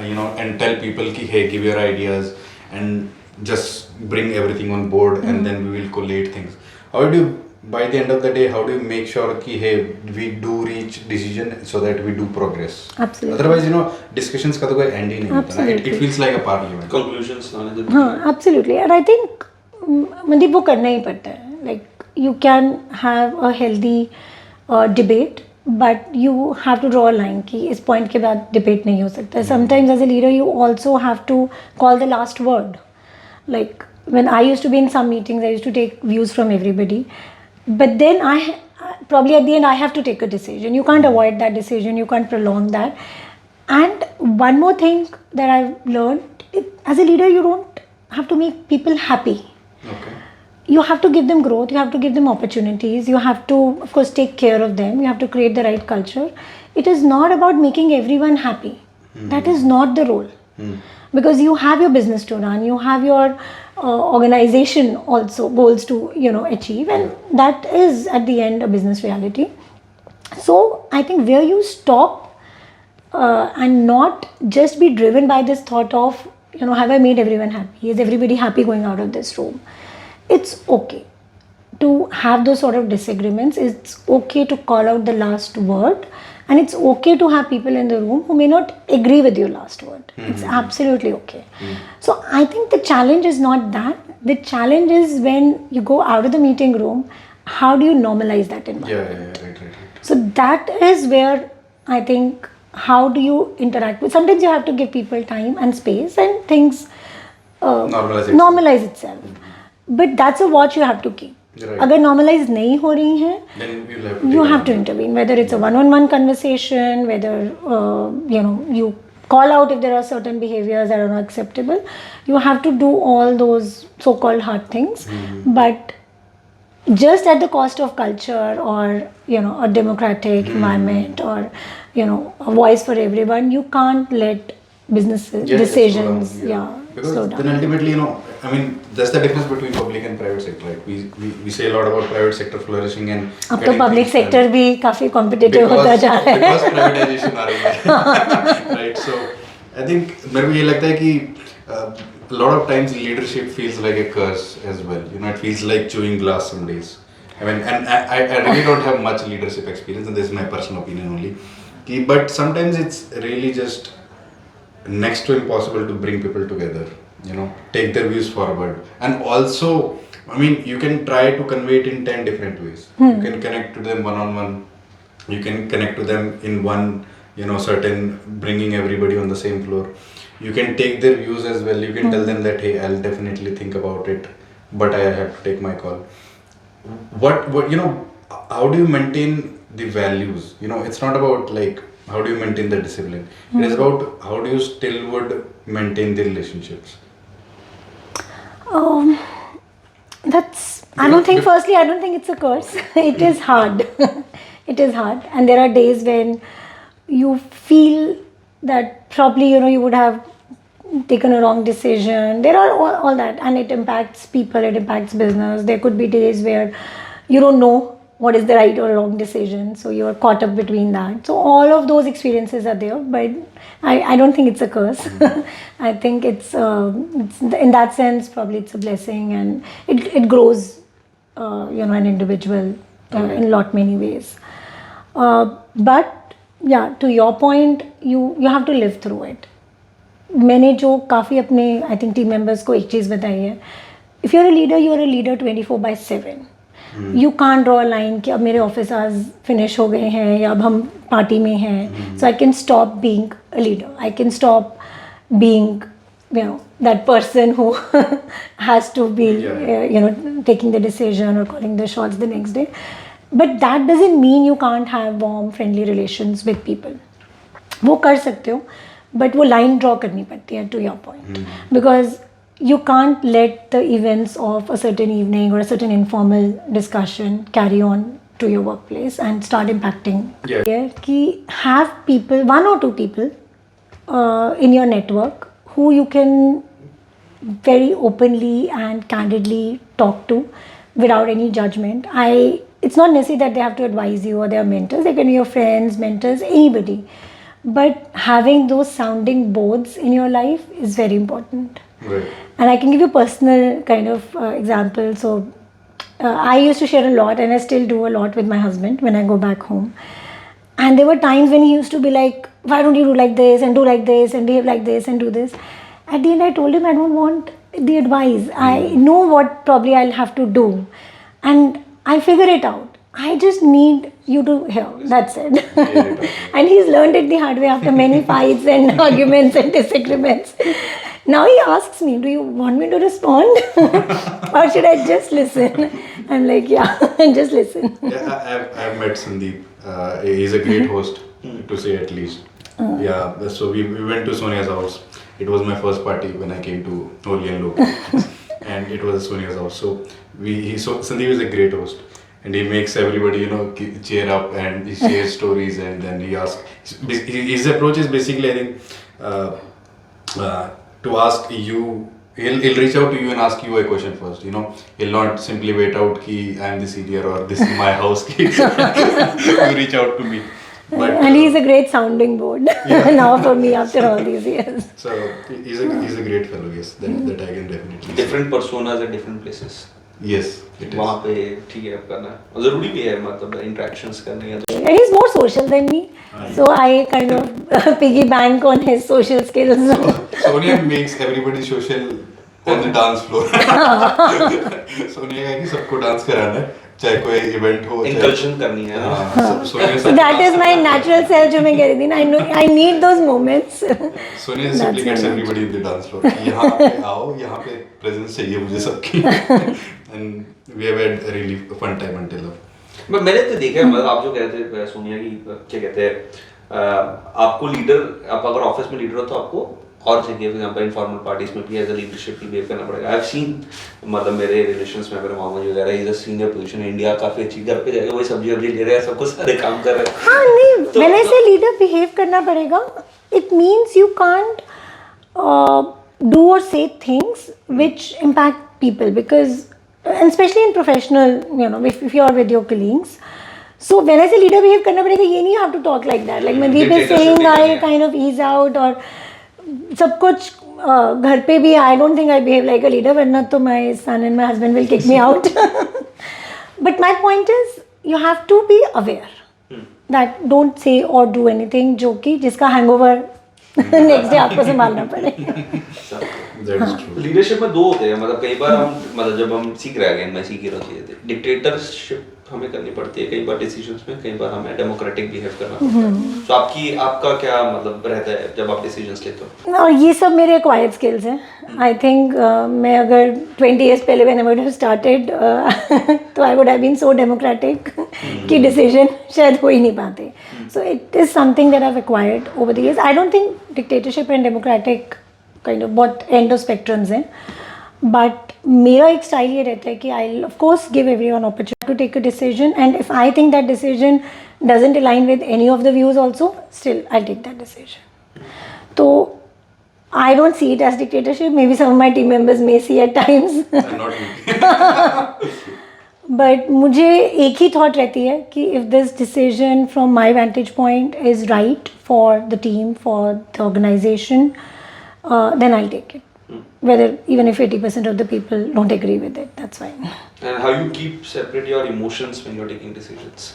and tell people ki hey give your ideas and just bring everything on board and then we will collate things how do you by the end of the day how do you make sure ki hey we do reach decision so that we do progress absolutely otherwise discussions ka to koi end hi nahi hota na it feels like a parliament conclusions हाँ absolutely and I think Mandeep वो करना ही पड़ता है like you can have a healthy debate, but you have to draw a line कि इस point के बाद debate नहीं हो सकता. Sometimes as a leader you also have to call the last word. Like when I used to be in some meetings, I used to take views from everybody, but then probably at the end I have to take a decision. You can't avoid that decision, you can't prolong that. And one more thing that I've learned, as a leader you don't have to make people happy. Okay. You have to give them growth, you have to give them opportunities, you have to of course take care of them, you have to create the right culture. It is not about making everyone happy. That is not the role. Because you have your business to run, you have your organization also goals to achieve, and that is at the end a business reality. So I think where you stop and not just be driven by this thought of have I made everyone happy, is everybody happy going out of this room. It's okay to have those sort of disagreements. It's okay to call out the last word, and it's okay to have people in the room who may not agree with your last word. It's absolutely okay. So I think the challenge is not that. The challenge is when you go out of the meeting room, how do you normalize that environment? Right. So that is where I think, how do you interact with, sometimes you have to give people time and space and things normalize itself. But that's a watch you have to keep. Right. अगर normalize नहीं हो रही है, then you have to intervene, whether it's a one-on-one conversation, whether you call out if there are certain behaviors that are not acceptable. You have to do all those so-called hard things, but just at the cost of culture or a democratic environment or a voice for everyone. You can't let businesses decisions because slow down. then ultimately I mean that's the difference between public and private sector, right? We say a lot about private sector flourishing and अब तो public sector भी काफी competitive होता जा रहा है. because privatization आ रही है. Right, so I think मेरे को ये लगता है कि a lot of times leadership feels like a curse as well. It feels like chewing glass some days. I mean, and I really don't have much leadership experience, and this is my personal opinion only. But sometimes it's really just next to impossible to bring people together. Take their views forward, and also, I mean, you can try to convey it in 10 different ways. You can connect to them one-on-one. You can connect to them in one, certain, bringing everybody on the same floor. You can take their views as well. You can tell them that, hey, I'll definitely think about it, but I have to take my call. What how do you maintain the values? It's not about like how do you maintain the discipline. It is about how do you still would maintain the relationships. I don't think it's a curse. It is hard. It is hard, and there are days when you feel that probably you would have taken a wrong decision. There are all that, and it impacts people, it impacts business. There could be days where you don't know what is the right or wrong decision, so you're caught up between that. So all of those experiences are there, but I don't think it's a curse. I think it's in that sense probably it's a blessing, and it grows an individual in a lot many ways. But yeah, to your point, you have to live through it. मैंने जो काफ़ी अपने I think team members को एक चीज़ बताई है, if you are a leader 24/7. You can't draw a line कि अब मेरे ऑफिस आज फिनिश हो गए हैं या अब हम पार्टी में हैं, so I can stop being a leader, I can stop being that person who has to be taking the decision or calling the shots the next day. But that doesn't mean you can't have warm friendly relations with people. वो कर सकते हो, but वो line draw करनी पड़ती है, to your point. Because you can't let the events of a certain evening or a certain informal discussion carry on to your workplace and start impacting. कि have people, 1 or 2 people in your network who you can very openly and candidly talk to without any judgment. It's not necessary that they have to advise you or they are mentors. They can be your friends, mentors, anybody. But having those sounding boards in your life is very important. Right. And I can give you a personal kind of example. So I used to share a lot, and I still do a lot with my husband when I go back home. And there were times when he used to be like, why don't you do like this and do like this and behave like this and do this. At the end I told him I don't want the advice. I know what probably I'll have to do. And I'll figure it out. I just need you to hear. That's it. And he's learned it the hard way after many fights and arguments and disagreements. Now he asks me, do you want me to respond? Or should I just listen? I'm like, yeah, just listen. Yeah, I've met Sandeep. He's a great host, to say at least. Yeah, so we went to Sonia's house. It was my first party when I came to Houlihan Lokey. And it was Sonia's house. So Sandeep is a great host. And he makes everybody, cheer up, and he shares stories, and then he asks. His approach is basically, I think, to ask you. He'll reach out to you and ask you a question first. He'll not simply wait out. Ki I'm the senior or this is my house. You reach out to me. But, and he's a great sounding board now for me after all these years. So he's a great fellow. Yes, that I can definitely. Different personas at different places. Yes, it is. वहाँ पे ठीक है करना ज़रूरी भी है मतलब interactions करने या तो And he's more social than me, so I kind of piggy bank on his social skills. Sonia makes everybody social on the dance floor. Sonia का कि सबको डांस कराना है, चाहे कोई इवेंट हो, इंकल्शन करनी है ना. So that is my natural self जो मैं कह रही थी ना. I need those moments. Sonia simply gets everybody in the dance floor. यहाँ पे आओ, यहाँ पे presence चाहिए मुझे सबकी. And we have had a really fun time until now. मैं मैंने तो देखा है मतलब आप जो कहते थे सोनिया की क्या कहते हैं आपको लीडर आप अगर ऑफिस में लीडर हो तो आपको और जगह फॉर एग्जांपल इनफॉर्मल पार्टीज में भी एज अ लीडरशिप की बिहेव करना पड़ेगा. आई हैव सीन मतलब मेरे रिलेशंस में मेरे मामा जी वगैरह is a senior position India काफी अच्छी घर पे जाके वही सब्जी वब्जी ले रहे हैं सबको सारे काम कर रहे हैं. हाँ नहीं मैंने से लीडर बिहेव करना पड़ेगा. It means you can't do और से things which impact people because and especially in professional, if you are with your colleagues. So when I say leader behave करना पड़ेगा, ये नहीं have to talk like that. Like Mandeep is saying, I kind of ease out और सब कुछ घर पे भी I don't think I behave like a leader, वरना तो my son and my husband will kick me out. But my point is, you have to be aware that don't say or do anything जो कि जिसका hangover next day आपको संभालना पड़े. Leadership में दो होते हैं मतलब कई बार हम मतलब जब हम सीख रहे हैं मैं सीख ही रहा चीजें डिक्टेटरशिप हमें करनी पड़ती है कई बार डिसीजंस में कई बार हमें डेमोक्रेटिक बिहेव करना पड़ता है. तो आपका क्या मतलब रहता है जब आप डिसीजंस लेते हो? और ये सब मेरे एक्वायर्ड स्किल्स हैं. आई थिंक मैं अगर 20 years पहले when I would have started तो I would have been so democratic कि डिसीजन शायद हो ही नहीं पाते. So it is something that I have acquired over the years. I don't think dictatorship and democratic kind of बहुत end of spectrums हैं. But मेरा एक स्टाइल ये रहता है कि I of course give everyone opportunity to take a decision and if I think that decision doesn't align with any of the views also still I take that decision. तो I don't see it as dictatorship. Maybe some of my team members may see at times. But मुझे एक ही thought रहती है कि if this decision from my vantage point is right for the team, for the organization, then I'll take it. Whether even if 80% of the people don't agree with it, that's fine. And how you keep separate your emotions when you're taking decisions?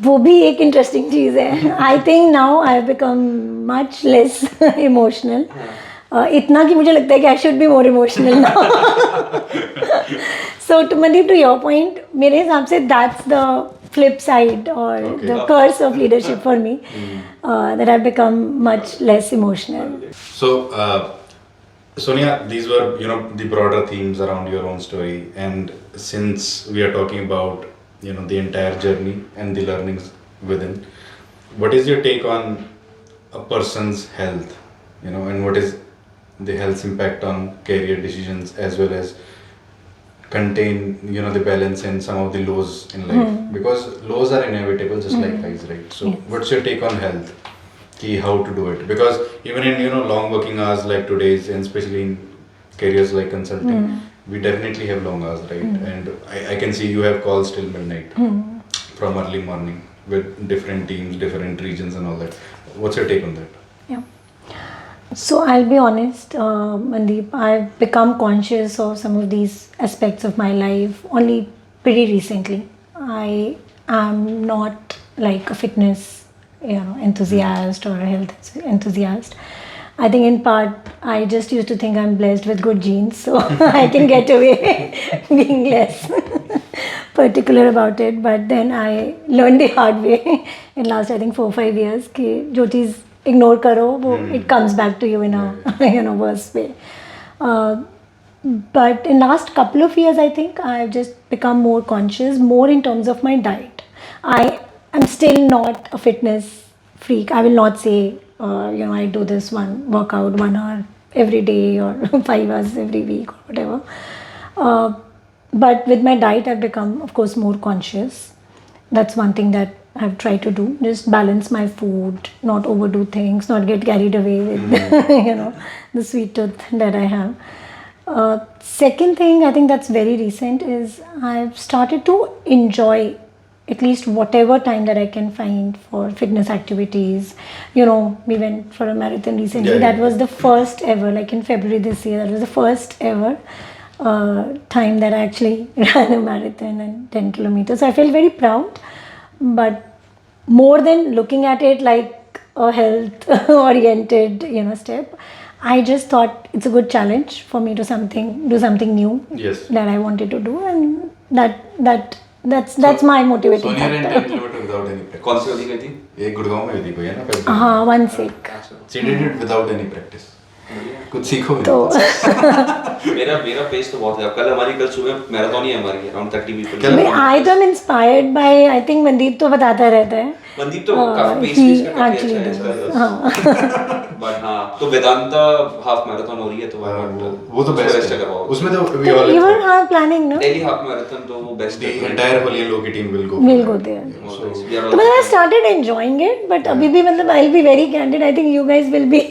वो भी एक interesting चीज़ है. I think now I have become much less emotional. इतना कि मुझे लगता है कि I should be more emotional now. So to Mandeep, to your point, मेरे हिसाब से दैट्स द फ्लिप साइड और the curse of leadership for me that I become much less emotional. So, Sonia, these were the broader themes around your own story, and since we are talking about the entire journey and the learnings within, what is your take on a person's health, and what is the health's impact on career decisions, as well as contain the balance and some of the lows in life, because lows are inevitable just like highs, right? So what's your take on health, how to do it? Because even in long working hours like today's, and especially in careers like consulting, we definitely have long hours, right? And I can see you have calls till midnight from early morning with different teams, different regions and all that. What's your take on that? Yeah. So I'll be honest, Mandeep, I've become conscious of some of these aspects of my life only pretty recently. I am not like a fitness enthusiast or a health enthusiast. I think in part I just used to think I'm blessed with good genes, so I can get away being less. particular about it, but then I learned the hard way in last I think 4-5 years कि जो चीज़ ignore करो वो it comes back to you in a worse way. But in last couple of years, I think I've just become more conscious, more in terms of my diet. I am still not a fitness freak. I will not say, I do this one workout 1 hour every day or 5 hours every week or whatever. But with my diet, I've become, of course, more conscious. That's one thing that I've tried to do. Just balance my food, not overdo things, not get carried away with, the sweet tooth that I have. Second thing, I think that's very recent, is I've started to enjoy at least whatever time that I can find for fitness activities. We went for a marathon recently. Yeah, that was the first ever, like in February this year, that was the first ever time that I actually ran a marathon and 10 kilometers. So I felt very proud, but more than looking at it like a health oriented, step, I just thought it's a good challenge for me to do something new Yes. that I wanted to do, and that's my motivating Sonia ran 10 factor. kilometers without any practice. कौन सी वाली गई थी? ये गुड़गांव में हुई थी कोई है ना? हाँ, 1 She did it without any practice. कुछ सीखो भी तो नहीं। मेरा पेस तो बहुत है. कल हमारी सुबह मैराथन ही है हमारी, around 30 people. I am inspired by, I think Mandeep तो बताता रहता है. मनदीप तो काफी पेस का काफी actually अच्छा है does. हाँ. बट हाँ, तो वेदांता हाफ मैराथन हो रही है तो वो तो बेस्ट है। उसमें तो we all You were planning, no? Delhi half marathon तो वो best the entire Houlihan Lokey team will go. We'll go there. So, तो मतलब I started enjoying it, but अभी भी मतलब I'll be very candid. I think you guys will be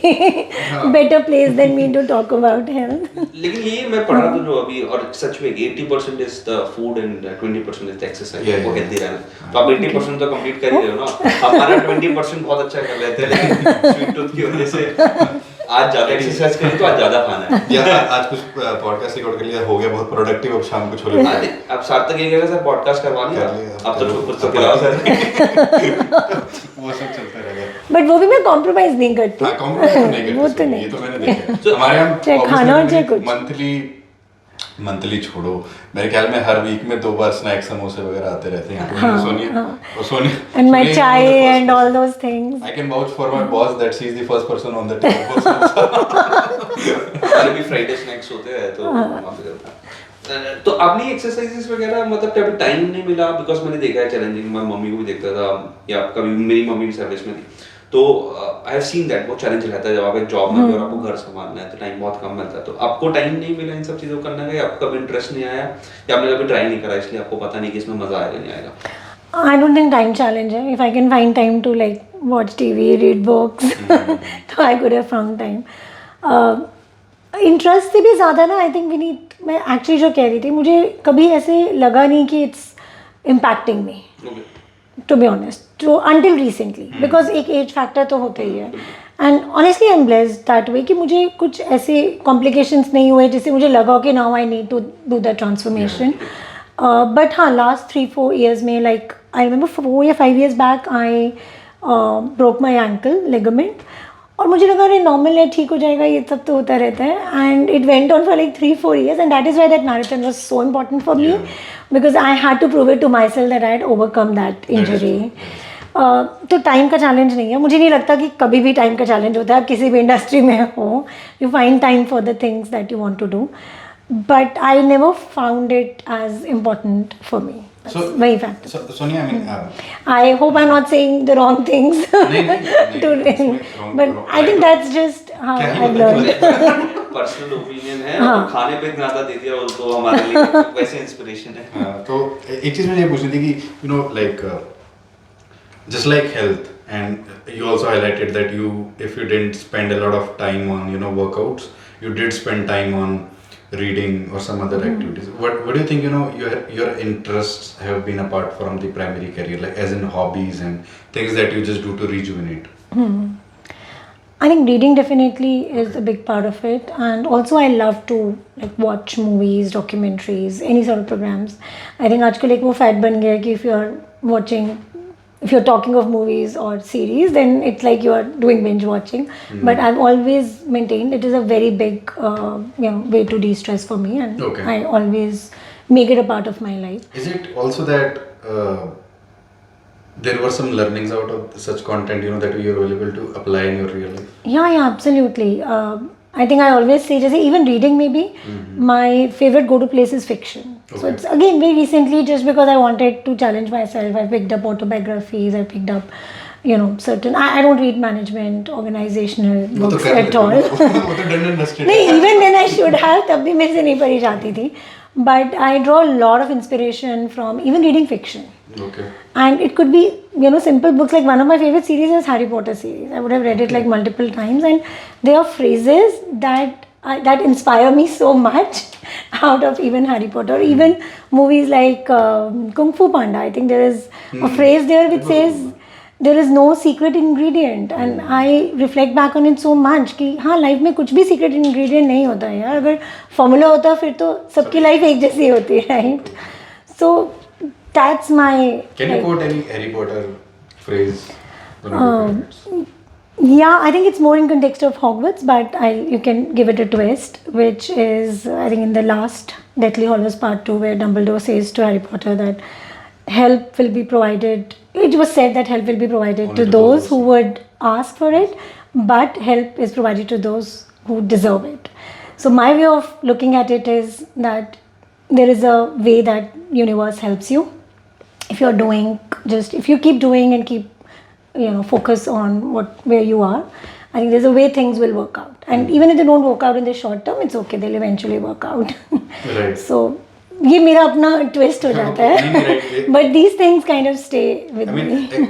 better placed than me to talk about health. लेकिन ये मैं पढ़ रहा था जो अभी, और सच में 80% is the food and 20% is the exercise. वो हेल्दी रहना. तो आप 80% तो कंप्लीट कर ही रहे हो ना. हमारा 20% बहुत अच्छा कर लेते हैं, लेकिन स्वीट टूथ की वजह से आज ज्यादा एक्सरसाइज करें तो आज ज्यादा खाना है. या आज कुछ पॉडकास्ट रिकॉर्ड कर लिया, हो गया बहुत प्रोडक्टिव. अब शाम को छोले अब सार्थक ये कहेगा सर पॉडकास्ट करवा लिया, अब तो कुछ तो खिलाओ सर. वो सब चलता रहेगा. बट वो भी मैं कॉम्प्रोमाइज नहीं करती. हाँ, compromise नहीं करते. वो तो ये नहीं. तो मैंने देखा है. हमारे यहाँ चाहे खाना हो चाहे कुछ. मंथली छोड़ो, मेरे ख्याल में हर वीक में 2 बार स्नैक्स समोसे वगैरह आते रहते हैं. Sonia And my chai and all those things. I can vouch for my boss that she is the first person on the team. हमारे भी फ्राइडे स्नैक्स होते हैं तो वहाँ पे करता है. तो अपनी एक्सरसाइजेस वगैरह मतलब कभी टाइम नहीं मिला? बिकॉज मैंने देखा है चैलेंजिंग, मैं मम्मी को भी देखता था, या कभी मेरी मम्मी भी सर्विस में थी, तो आई हैव सीन दैट बहुत चैलेंज रहता है जब आप एक जॉब में और आपको घर संभालना है तो टाइम बहुत कम मिलता है. तो आपको टाइम नहीं मिला इन सब चीज़ों को करने का, या आपको कभी इंटरेस्ट नहीं आया, या आपने कभी ट्राई नहीं करा इसलिए आपको पता नहीं कि इसमें मजा आएगा नहीं आएगा? I don't think time challenge है. If I can find time to like watch TV, read books, तो I could have found time. Interest से भी ज़्यादा ना, I think we need, मैं actually जो कह रही थी, मुझे कभी ऐसे लगा नहीं कि it's impacting me. Okay. To be honest, until recently, because एक age factor तो होता ही है. And honestly, I'm blessed that way कि मुझे कुछ ऐसे complications नहीं हुए जिससे मुझे लगा कि now I need to do that transformation. But हाँ, last 3-4 years में, like I remember 4 या 5 years back, I broke my ankle ligament. और मुझे लगा अरे नॉर्मल है, ठीक हो जाएगा, ये सब तो होता रहता है. And it went on for like 3-4 years, and that is why that marathon was so important for me, because I had to prove it to myself that I had overcome that injury. तो time का challenge नहीं है. मुझे नहीं लगता कि कभी भी टाइम का चैलेंज होता है. आप किसी भी इंडस्ट्री में हो, you find time for the things that you want to do, but I never found it as important for me. वही fact. Sonia, I mean, I hope I'm not saying the wrong things. नहीं, but I think that's just how I've learned. Personal opinion है. खाने पे ज्यादा दे दिया तो हमारे लिए वैसे इंस्पिरेशन है. तो एक चीज मुझे ये पूछनी थी कि you know, like just like health, and you also highlighted that if you didn't spend a lot of time on workouts, you did spend time on reading or some other activities. What do you think your interests have been apart from the primary career, like as in hobbies and things that you just do to rejuvenate? I think reading definitely is a big part of it, and also I love to like watch movies, documentaries, any sort of programs. I think आजकल एक वो fat बन गया है कि if you're talking of movies or series, then it's like you are doing binge watching. But I've always maintained it is a very big way to de-stress for me, and Okay. I always make it a part of my life. Is it also that there were some learnings out of such content, that you are able to apply in your real life? Yeah, absolutely. I think I always say, just even reading maybe, my favorite go-to place is fiction. So Okay. it's again very recently, just because I wanted to challenge myself, I picked up autobiographies, I picked up, certain, I don't read management, organizational वो तो books कर at लेते हो all. ना, वो तो done and dusted नहीं, है. even then I should have, तब भी मेरे से नहीं पढ़ी जाती थी. But I draw a lot of inspiration from even reading fiction. Okay. And it could be, simple books. Like one of my favorite series is Harry Potter series. I would have read it like multiple times, and there are phrases that that inspire me so much out of even Harry Potter. Or even movies like Kung Fu Panda. I think there is a phrase there which says there is no secret ingredient, and I reflect back on it so much कि हाँ life में कुछ भी secret ingredient नहीं होता है यार. अगर फॉर्मूला होता फिर तो सबकी लाइफ एक जैसी होती है, right? So that's my. Can you quote any Harry Potter phrase? One of your favorites? Yeah, I think it's more in context of Hogwarts, but you can give it a twist, which is I think in the last Deathly Hallows Part 2, where Dumbledore says to Harry Potter that help will be provided. It was said that help will be provided Only to to those those. who would ask for it, but help is provided to those who deserve it. So my way of looking at it is that there is a way that universe helps you. If you're doing, if you keep doing and keep focus on where you are, I think there's a way things will work out. And even if they don't work out in the short term, it's okay, they'll eventually work out. Right. So ये मेरा अपना twist हो जाता नहीं, है. right. But these things kind of stay with I mean, me.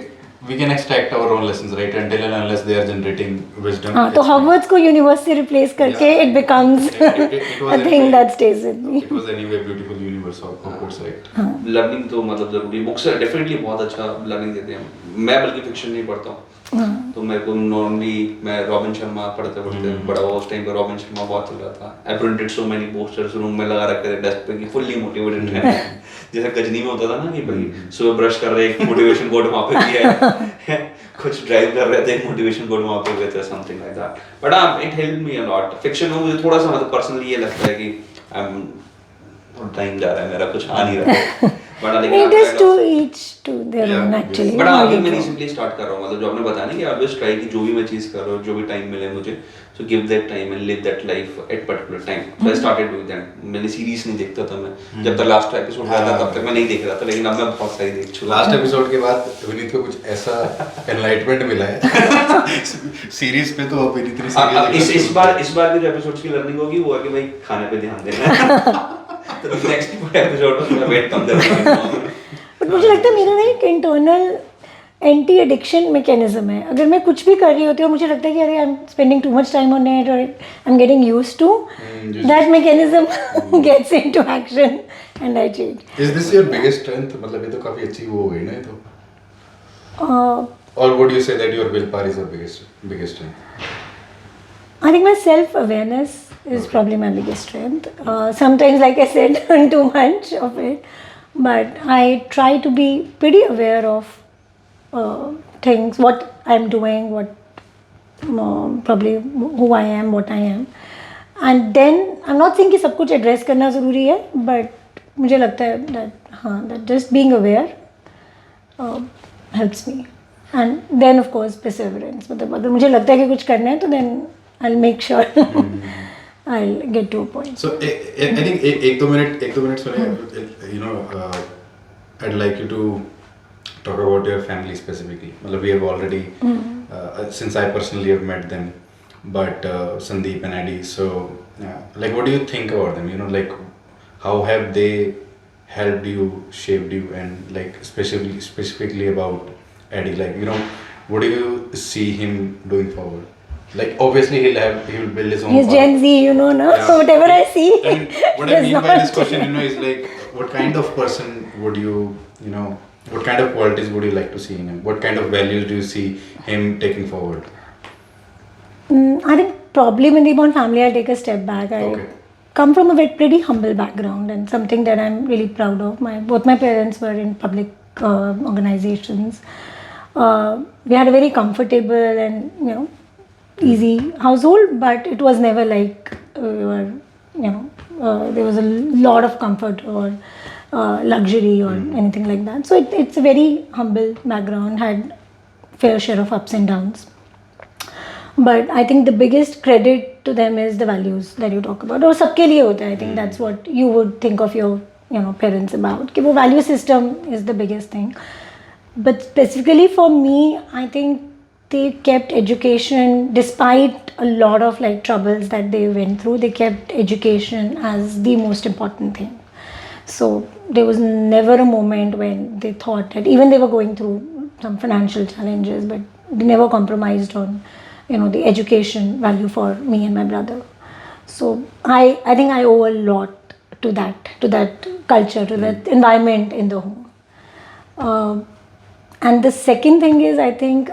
we can extract our own lessons, right? Until and unless they are generating wisdom. हाँ, तो it's fine. Hogwarts को universe से replace करके Yeah. it becomes It was a thing anyway- that stays with me. It was anyway beautiful universe of Hogwarts, right? Learning तो मतलब जरूरी, books definitely बहुत अच्छा लर्निंग देते हैं. मैं बल्कि फिक्शन नहीं पढ़ता हूँ, तो मेरे को नॉर्मली मैं रॉबिन शर्मा पढ़ते बड़ा हुआ. उस टाइम पे रॉबिन शर्मा बहुत चल रहा था. I printed so many posters room में लगा रखे थे डेस्क पे कि फुल्ली मोटिवेटेड रहना है. जैसे गजनी में होता था ना कि भाई सुबह ब्रश कर रहे एक मोटिवेशन कोट वहाँ पे किया है, कुछ ड्राइव कर रहे थे एक मोटिवेशन कोट वहाँ पे गए थे, something like that. But it help me a lot. Fiction में मुझे थोड़ा सा मतलब पर्सनली ये लगता है कि टाइम जा रहा है मेरा, कुछ आ नहीं रहा. It is to each to their Yeah, own yes. actually. But how अभी you मैं go. रिसेंटली स्टार्ट कर रहा हूँ, मतलब जो आपने बताया ना कि ऑलवेज ट्राई कि जो भी मैं चीज़ कर रहा हूँ, जो भी टाइम मिले मुझे, so give that time and live that life at particular time. So I started doing that. मैंने सीरीज नहीं देखता था मैं, जब तक लास्ट एपिसोड आया था तब तक मैं नहीं देख रहा था, लेकिन अब मैं बहुत सारी देख चुका. लास्ट एपिसोड के बाद विनीत को कुछ ऐसा एनलाइटमेंट मिला है सीरीज पे. तो अब विनीत ने सीरीज इस बार की जो एपिसोड्स की लर्निंग होगी वो है कि भाई खाने पे ध्यान देना है. तो नेक्स्ट एपिसोड में वेट कम देना. बट मुझे लगता है मेरा ना एक इंटरनल एंटी एडिक्शन मैकेनिज्म है. अगर मैं कुछ भी कर रही होती हूँ, मुझे लगता है कि अरे I am spending too much time on it और I am getting used to, that mechanism gets into action and I change. Is this your biggest strength? मतलब ये तो काफी अच्छी वो हो गई ना ये तो. और what you say that your will power is your biggest strength? I think my self-awareness is probably my biggest strength. Sometimes, like I said, too much of it. But I try to be pretty aware of things, what I'm doing, what probably who I am, what I am. And then, I'm not saying कि सब कुछ address करना ज़रूरी है, but मुझे लगता है that just being aware helps me. And then, of course, perseverance. मतलब अगर मुझे लगता है कि कुछ करना है तो then I'll make sure I'll get to a point. So I think एक दो मिनट सुने. I'd like you to talk about your family specifically. मतलब we have already since I personally have met them, but Sandeep and Eddie. So like what do you think about them? Like how have they helped you, shaped you, and like specifically about Eddie? Like what do you see him doing forward? Like obviously he will build his own He's path. Gen Z, no? Yeah. Whatever I see. And what I does mean by not this question, is like, what kind of person would you, what kind of qualities would you like to see in him? What kind of values do you see him taking forward? I think probably when they born family, I'll take a step back. I Okay. come from a pretty humble background and something that I'm really proud of. Both my parents were in public organizations. We had a very comfortable and easy household, but it was never like we were there was a lot of comfort or luxury or anything like that. So it's a very humble background, had fair share of ups and downs. But I think the biggest credit to them is the values that you talk about. और सबके लिए होता है. I think that's what you would think of your parents about. कि वो value system is the biggest thing. But specifically for me, I think they kept education, despite a lot of like troubles that they went through, they kept education as the most important thing. So there was never a moment when they thought that, even they were going through some financial challenges, but they never compromised on the education value for me and my brother. So I think I owe a lot to that culture, to that environment in the home. And the second thing is, I think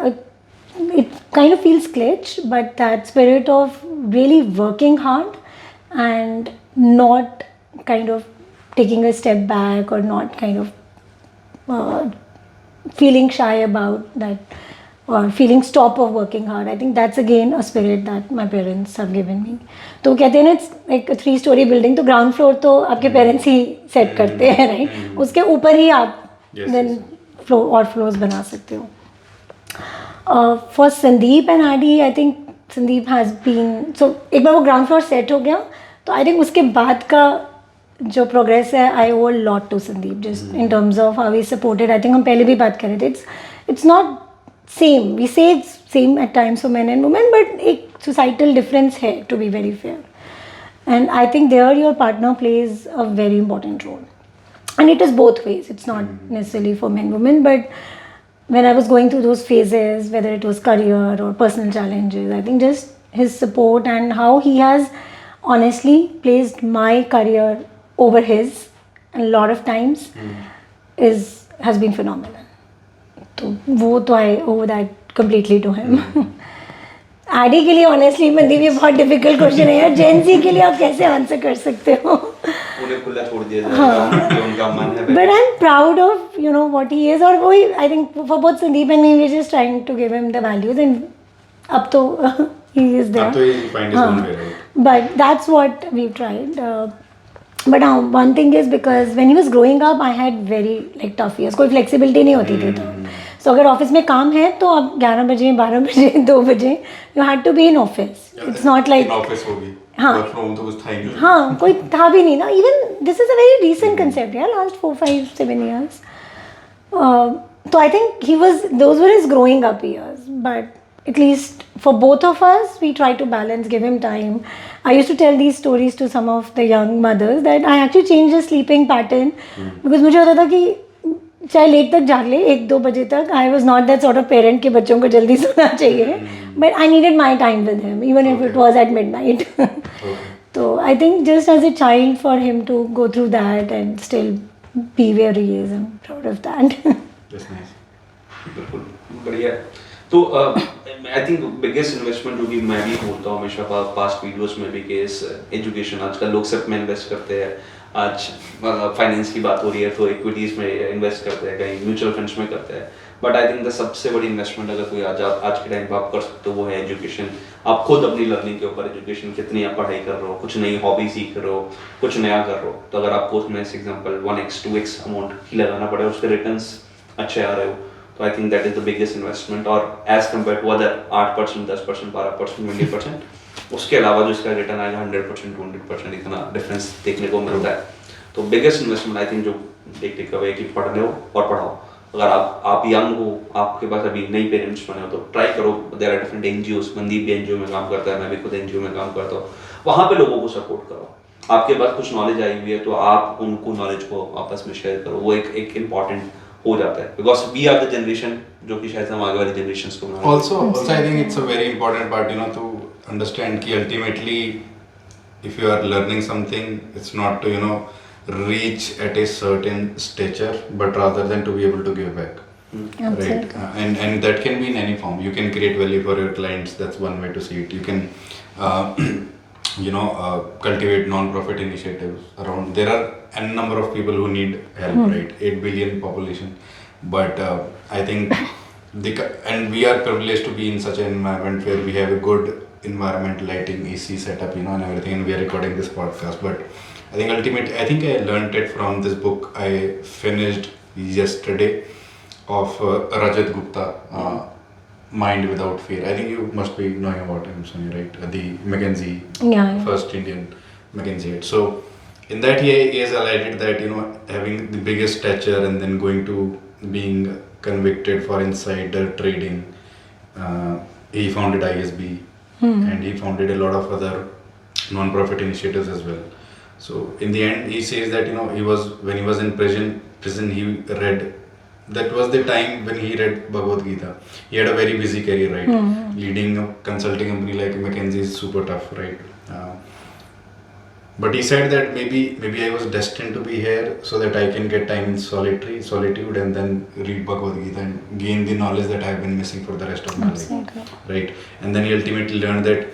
it kind of feels glitch, but that spirit of really working hard and not kind of taking a step back or not kind of feeling shy about that or feeling stop of working hard. I think that's again a spirit that my parents have given me. तो कहते हैं ना, it's like a 3-story building, तो ground floor तो आपके parents ही set करते हैं, right? उसके ऊपर ही आप then floors बना सकते हो. For Sandeep and Adi, I think Sandeep has been, so एक बार वो ground floor set हो गया, तो I think उसके बाद का जो progress है, I owe a lot to Sandeep, just in terms of how he supported. I think हम पहले भी बात कर रहे थे, it's not same. We say it's same at times for men and women, but एक societal difference है, to be very fair. And I think there your partner plays a very important role. And it is both ways. It's not necessarily for men, women, but when I was going through those phases, whether it was career or personal challenges, I think just his support and how he has honestly placed my career over his, and a lot of times has been phenomenal. तो वो तो I owe that completely to him. आडी के लिए honestly Mandeep, ये बहुत difficult question है यार. Gen Z के लिए आप कैसे आंसर कर सकते हो? उन्हें खुला छोड़ दिया जाएगा, जो उनका मन है. But I'm proud of what he is. और वही I think for both Sandeep and me, we're just trying to give him the values, and अब तो he is there. अब तो he find his own way, right? But that's what we've tried. But one thing is, because when he was growing up, I had very like tough years. कोई flexibility नहीं होती थी तो. So अगर office में काम है तो अब 11 बजे, 12 बजे, 2 बजे you had to be in office. It's not like office होगी. हाँ. Work from home तो कुछ था ही नहीं. हाँ, कोई था भी नहीं ना. Even this is a very recent concept, yeah, last 4, 5, 7 years. So I think those were his growing up years. But at least for both of us, we try to balance, give him time. I used to tell these stories to some of the young mothers that I actually changed his sleeping pattern because मुझे होता था कि चाहे late तक जाग ले, 1-2 बजे तक. I was not that sort of parent कि बच्चों को जल्दी सोना चाहिए. But I needed my time with him, even if it was at midnight. So I think just as a child, for him to go through that and still be where he is, I'm proud of that. That's nice. बिल्कुल बढ़िया. तो I think biggest investment जो कि मैं भी बोलता हूँ हमेशा पास्ट वीडियोस में भी, कि इस एजुकेशन आजकल लोग सब में इन्वेस्ट करते हैं. आज फाइनेंस की बात हो रही है तो इक्विटीज़ में इन्वेस्ट करते हैं, कहीं म्यूचुअल फंड्स में करते हैं. बट आई थिंक द सबसे बड़ी इन्वेस्टमेंट अगर कोई आज के टाइम पर आप कर सकते हो वो है एजुकेशन. आप खुद अपनी लर्निंग के ऊपर एजुकेशन, कितनी आप पढ़ाई कर रहे हो, कुछ नई हॉबी सीख रहे हो, कुछ नया कर रहे हो. तो अगर आपको उसमें एग्जाम्पल 1x 2x अमाउंट ही लगाना पड़े, उसके रिटर्न्स अच्छे आ रहे हो, तो आई think that is the biggest investment. और एज कम्पेयर टू अदर 8%, 10%, 12%, 20%, उसके अलावा जो इसका रिटर्न आएगा 100%, 200%, इतना डिफरेंस देखने को मिलता है. तो बिगेस्ट इन्वेस्टमेंट आई थिंक जो टेक अवे कि पढ़ लो और पढ़ाओ. अगर आप यंग हो, आपके पास अभी नई पेरेंट्स बने हो, तो ट्राई करो. There are different NGOs. Mandeep भी एनजीओ में काम करता है, मैं भी खुद एनजीओ में काम करता हूँ. वहाँ पे लोगों को सपोर्ट करो. आपके पास कुछ नॉलेज आई हुई है तो आप उनको नॉलेज को आपस में शेयर करो. वो एक इम्पॉर्टेंट हो जाता है, because we are the generation जो कि शायद हम आगे वाली जनरेशंस को बनाना. Also I think it's a very important part, to understand कि ultimately if you are learning something, it's not to reach at a certain stature, but rather than to be able to give back. Right? And that can be in any form. You can create value for your clients. That's one way to see it. You can cultivate non-profit initiatives around. There are a number of people who need help, right? 8 billion population, but I think and we are privileged to be in such an environment where we have a good environment, lighting, AC setup, and everything, and we are recording this podcast. But I think ultimately, I think I learned it from this book I finished yesterday of Rajat Gupta, Mind Without Fear. I think you must be knowing about him, Sonia, right? The McKinsey, Yeah. first Indian McKinsey head. So in that he has highlighted that, you know, having the biggest stature and then going to being convicted for insider trading. He founded ISB and he founded a lot of other non-profit initiatives as well. So in the end, he says that, you know, when he was in prison he read. That was the time when he read Bhagavad Gita. He had a very busy career, right? Leading a consulting company like McKinsey is super tough, right? But he said that maybe I was destined to be here so that I can get time in solitude, and then read Bhagavad Gita and gain the knowledge that I have been missing for the rest of my life, right? And then he ultimately learned that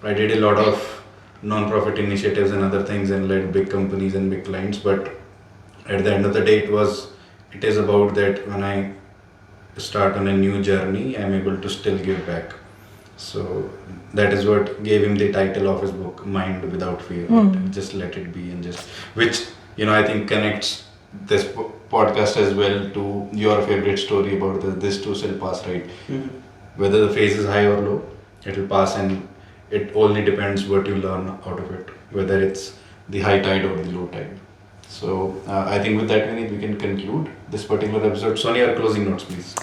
I did a lot of non-profit initiatives and other things and led big companies and big clients, but at the end of the day, it is about that when I start on a new journey, I'm able to still give back. So that is what gave him the title of his book, Mind Without Fear. Just let it be, and just, which, you know, I think connects this podcast as well to your favorite story about this too shall pass, right? Whether the phase is high or low, it will pass, and it only depends what you learn out of it, whether it's the high tide or the low tide. So I think with that, we can conclude this particular episode. Sonia, your closing notes, please.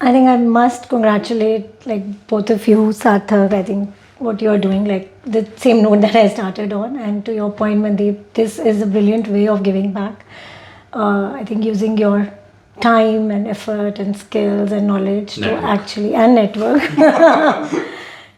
I think I must congratulate both of you, Sarthak. I think what you are doing, the same note that I started on, and to your point, Mandeep, this is a brilliant way of giving back. I think using your time and effort and skills and knowledge to actually, and network,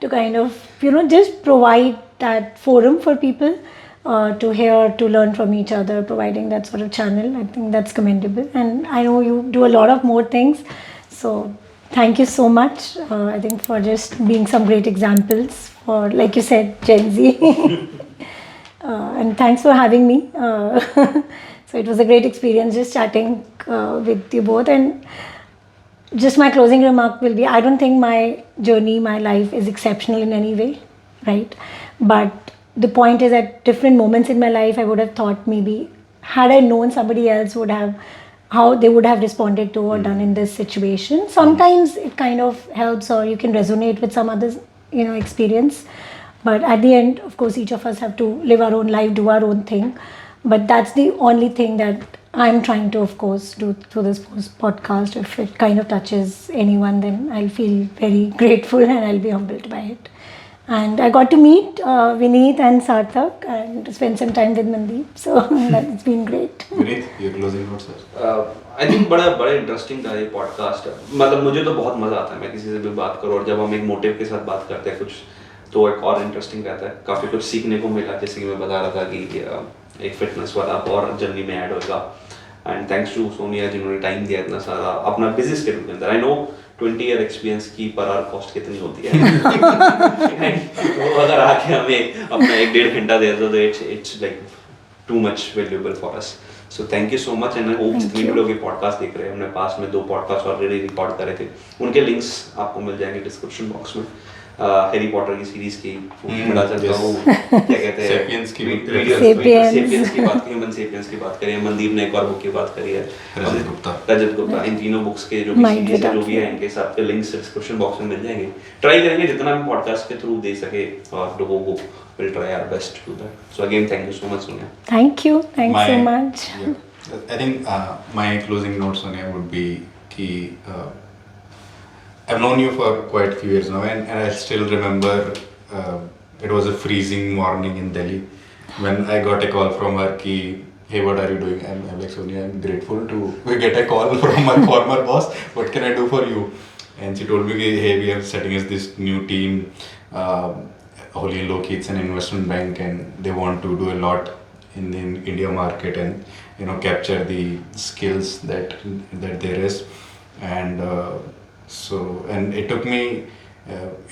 to kind of, just provide that forum for people to hear, to learn from each other, providing that sort of channel. I think that's commendable. And I know you do a lot of more things. So thank you so much, I think, for just being some great examples for, like you said, Gen Z. And thanks for having me. So it was a great experience just chatting with you both. And just my closing remark will be, I don't think my journey, my life is exceptional in any way, right? But the point is, at different moments in my life, I would have thought maybe, had I known somebody else would have, how they would have responded to or done in this situation. Sometimes it kind of helps, or you can resonate with some others, experience. But at the end, of course, each of us have to live our own life, do our own thing. But that's the only thing that I'm trying to, of course, do through this podcast. If it kind of touches anyone, then I'll feel very grateful and I'll be humbled by it. And I got to meet Vineet and Sarthak and spend some time with Mandeep. So that's been great. Vineet, your closing notes, sir. I think बड़ा interesting था ये podcast. मतलब मुझे तो बहुत मज़ा आता है मैं किसी से भी बात करूँ, और जब हम एक मोटिव के साथ बात करते हैं कुछ, तो एक और इंटरेस्टिंग रहता है. काफ़ी कुछ सीखने को मिला, जैसे कि मैं बता रहा था कि एक फिटनेस वाला और जर्नी में ऐड होगा. एंड थैंक्स टू सोनिया जिन्होंने टाइम दिया इतना सारा अपना बिजी स्केड्यूल के अंदर. आई नो 20 ईयर एक्सपीरियंस की पर आवर कॉस्ट कितनी होती है. तो अगर आके हमें अपना 1-1.5 घंटा दे दो तो it's like too much valuable for us. So thank you so much. And I hope जितने भी लोग ये पॉडकास्ट देख रहे हैं, हमने पास में 2 पॉडकास्ट ऑलरेडी रिकॉर्ड करे थे, उनके लिंक्स आपको मिल जाएंगे डिस्क्रिप्शन बॉक्स में. हैरी पॉटर की सीरीज की बड़ा चलता हूँ, क्या कहते हैं, सेपियंस की सेपियंस की बात की, ह्यूमन सेपियंस की बात करी है. मनदीप ने एक और बुक की बात करी है, रजत गुप्ता. इन तीनों बुक्स के जो भी सीरीज जो भी है, इनके सबके लिंक्स डिस्क्रिप्शन बॉक्स में मिल जाएंगे. ट्राई करेंगे जितना भी पॉडकास्ट के थ्रू दे सके, और लोगों को will try our best to that. So again thank you so much Sonia. Thank you so much. I think my closing notes, Sonia, would be कि I've known you for quite a few years now, and I still remember it was a freezing morning in Delhi when I got a call from her ki, hey, what are you doing? I'm like, Sonia, I'm grateful to get a call from my former boss. What can I do for you? And she told me, hey, we are setting us this new team, Houlihan Lokey. It's an investment bank, and they want to do a lot in the India market and capture the skills that there is. And and it took me,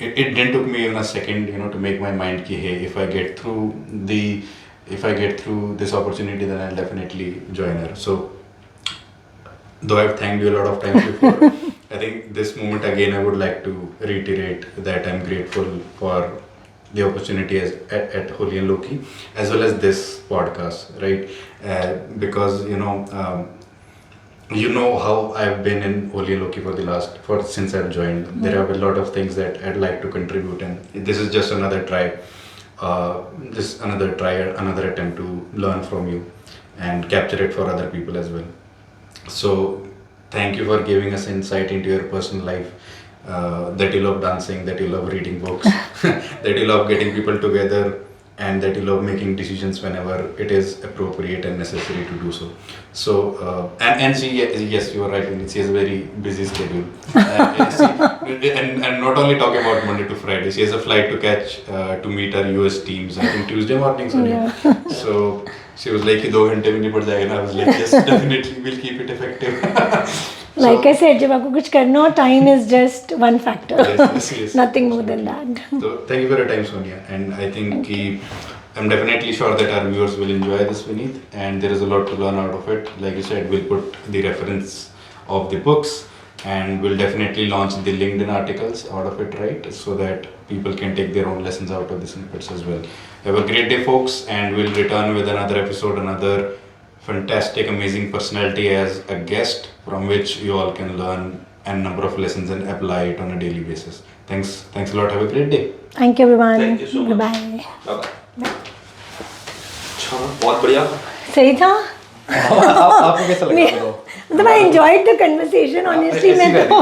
it didn't took me even a second, to make my mind ki, hey, if I get through this opportunity, then I'll definitely join her. So though I've thanked you a lot of times before, I think this moment again I would like to reiterate that I'm grateful for the opportunity at Houlihan Lokey, as well as this podcast, right? Because you know how I've been in Houlihan Lokey since I've joined. There are a lot of things that I'd like to contribute, and this is just another try. Another attempt to learn from you and capture it for other people as well. So thank you for giving us insight into your personal life, that you love dancing, that you love reading books, that you love getting people together, and that you love making decisions whenever it is appropriate and necessary to do so. So, and she, yes, you are right, she has a very busy schedule. And not only talking about Monday to Friday, she has a flight to catch to meet her US teams, I think Tuesday morning, Sonia. Yeah. So, she was like, 2 घंटे में निपट जाएगा ना. I was like, yes, definitely, we'll keep it effective. Like I said, जब आपको कुछ करना हो, time is just one factor. Yes. Nothing more than that. So thank you for your time, Sonia. And I think I'm definitely sure that our viewers will enjoy this, Vineet. And there is a lot to learn out of it. Like you said, we'll put the reference of the books, and we'll definitely launch the LinkedIn articles out of it, right? So that people can take their own lessons out of the snippets as well. Have a great day, folks, and we'll return with another episode, another fantastic, amazing personality as a guest, from which you all can learn a number of lessons and apply it on a daily basis. Thanks a lot. Have a great day. Thank you, everyone. Thank you so much. Bye. Bye. अच्छा, बहुत बढ़िया. सही था. आपको कैसा लगा? मतलब I enjoyed the conversation, honestly. मैं तो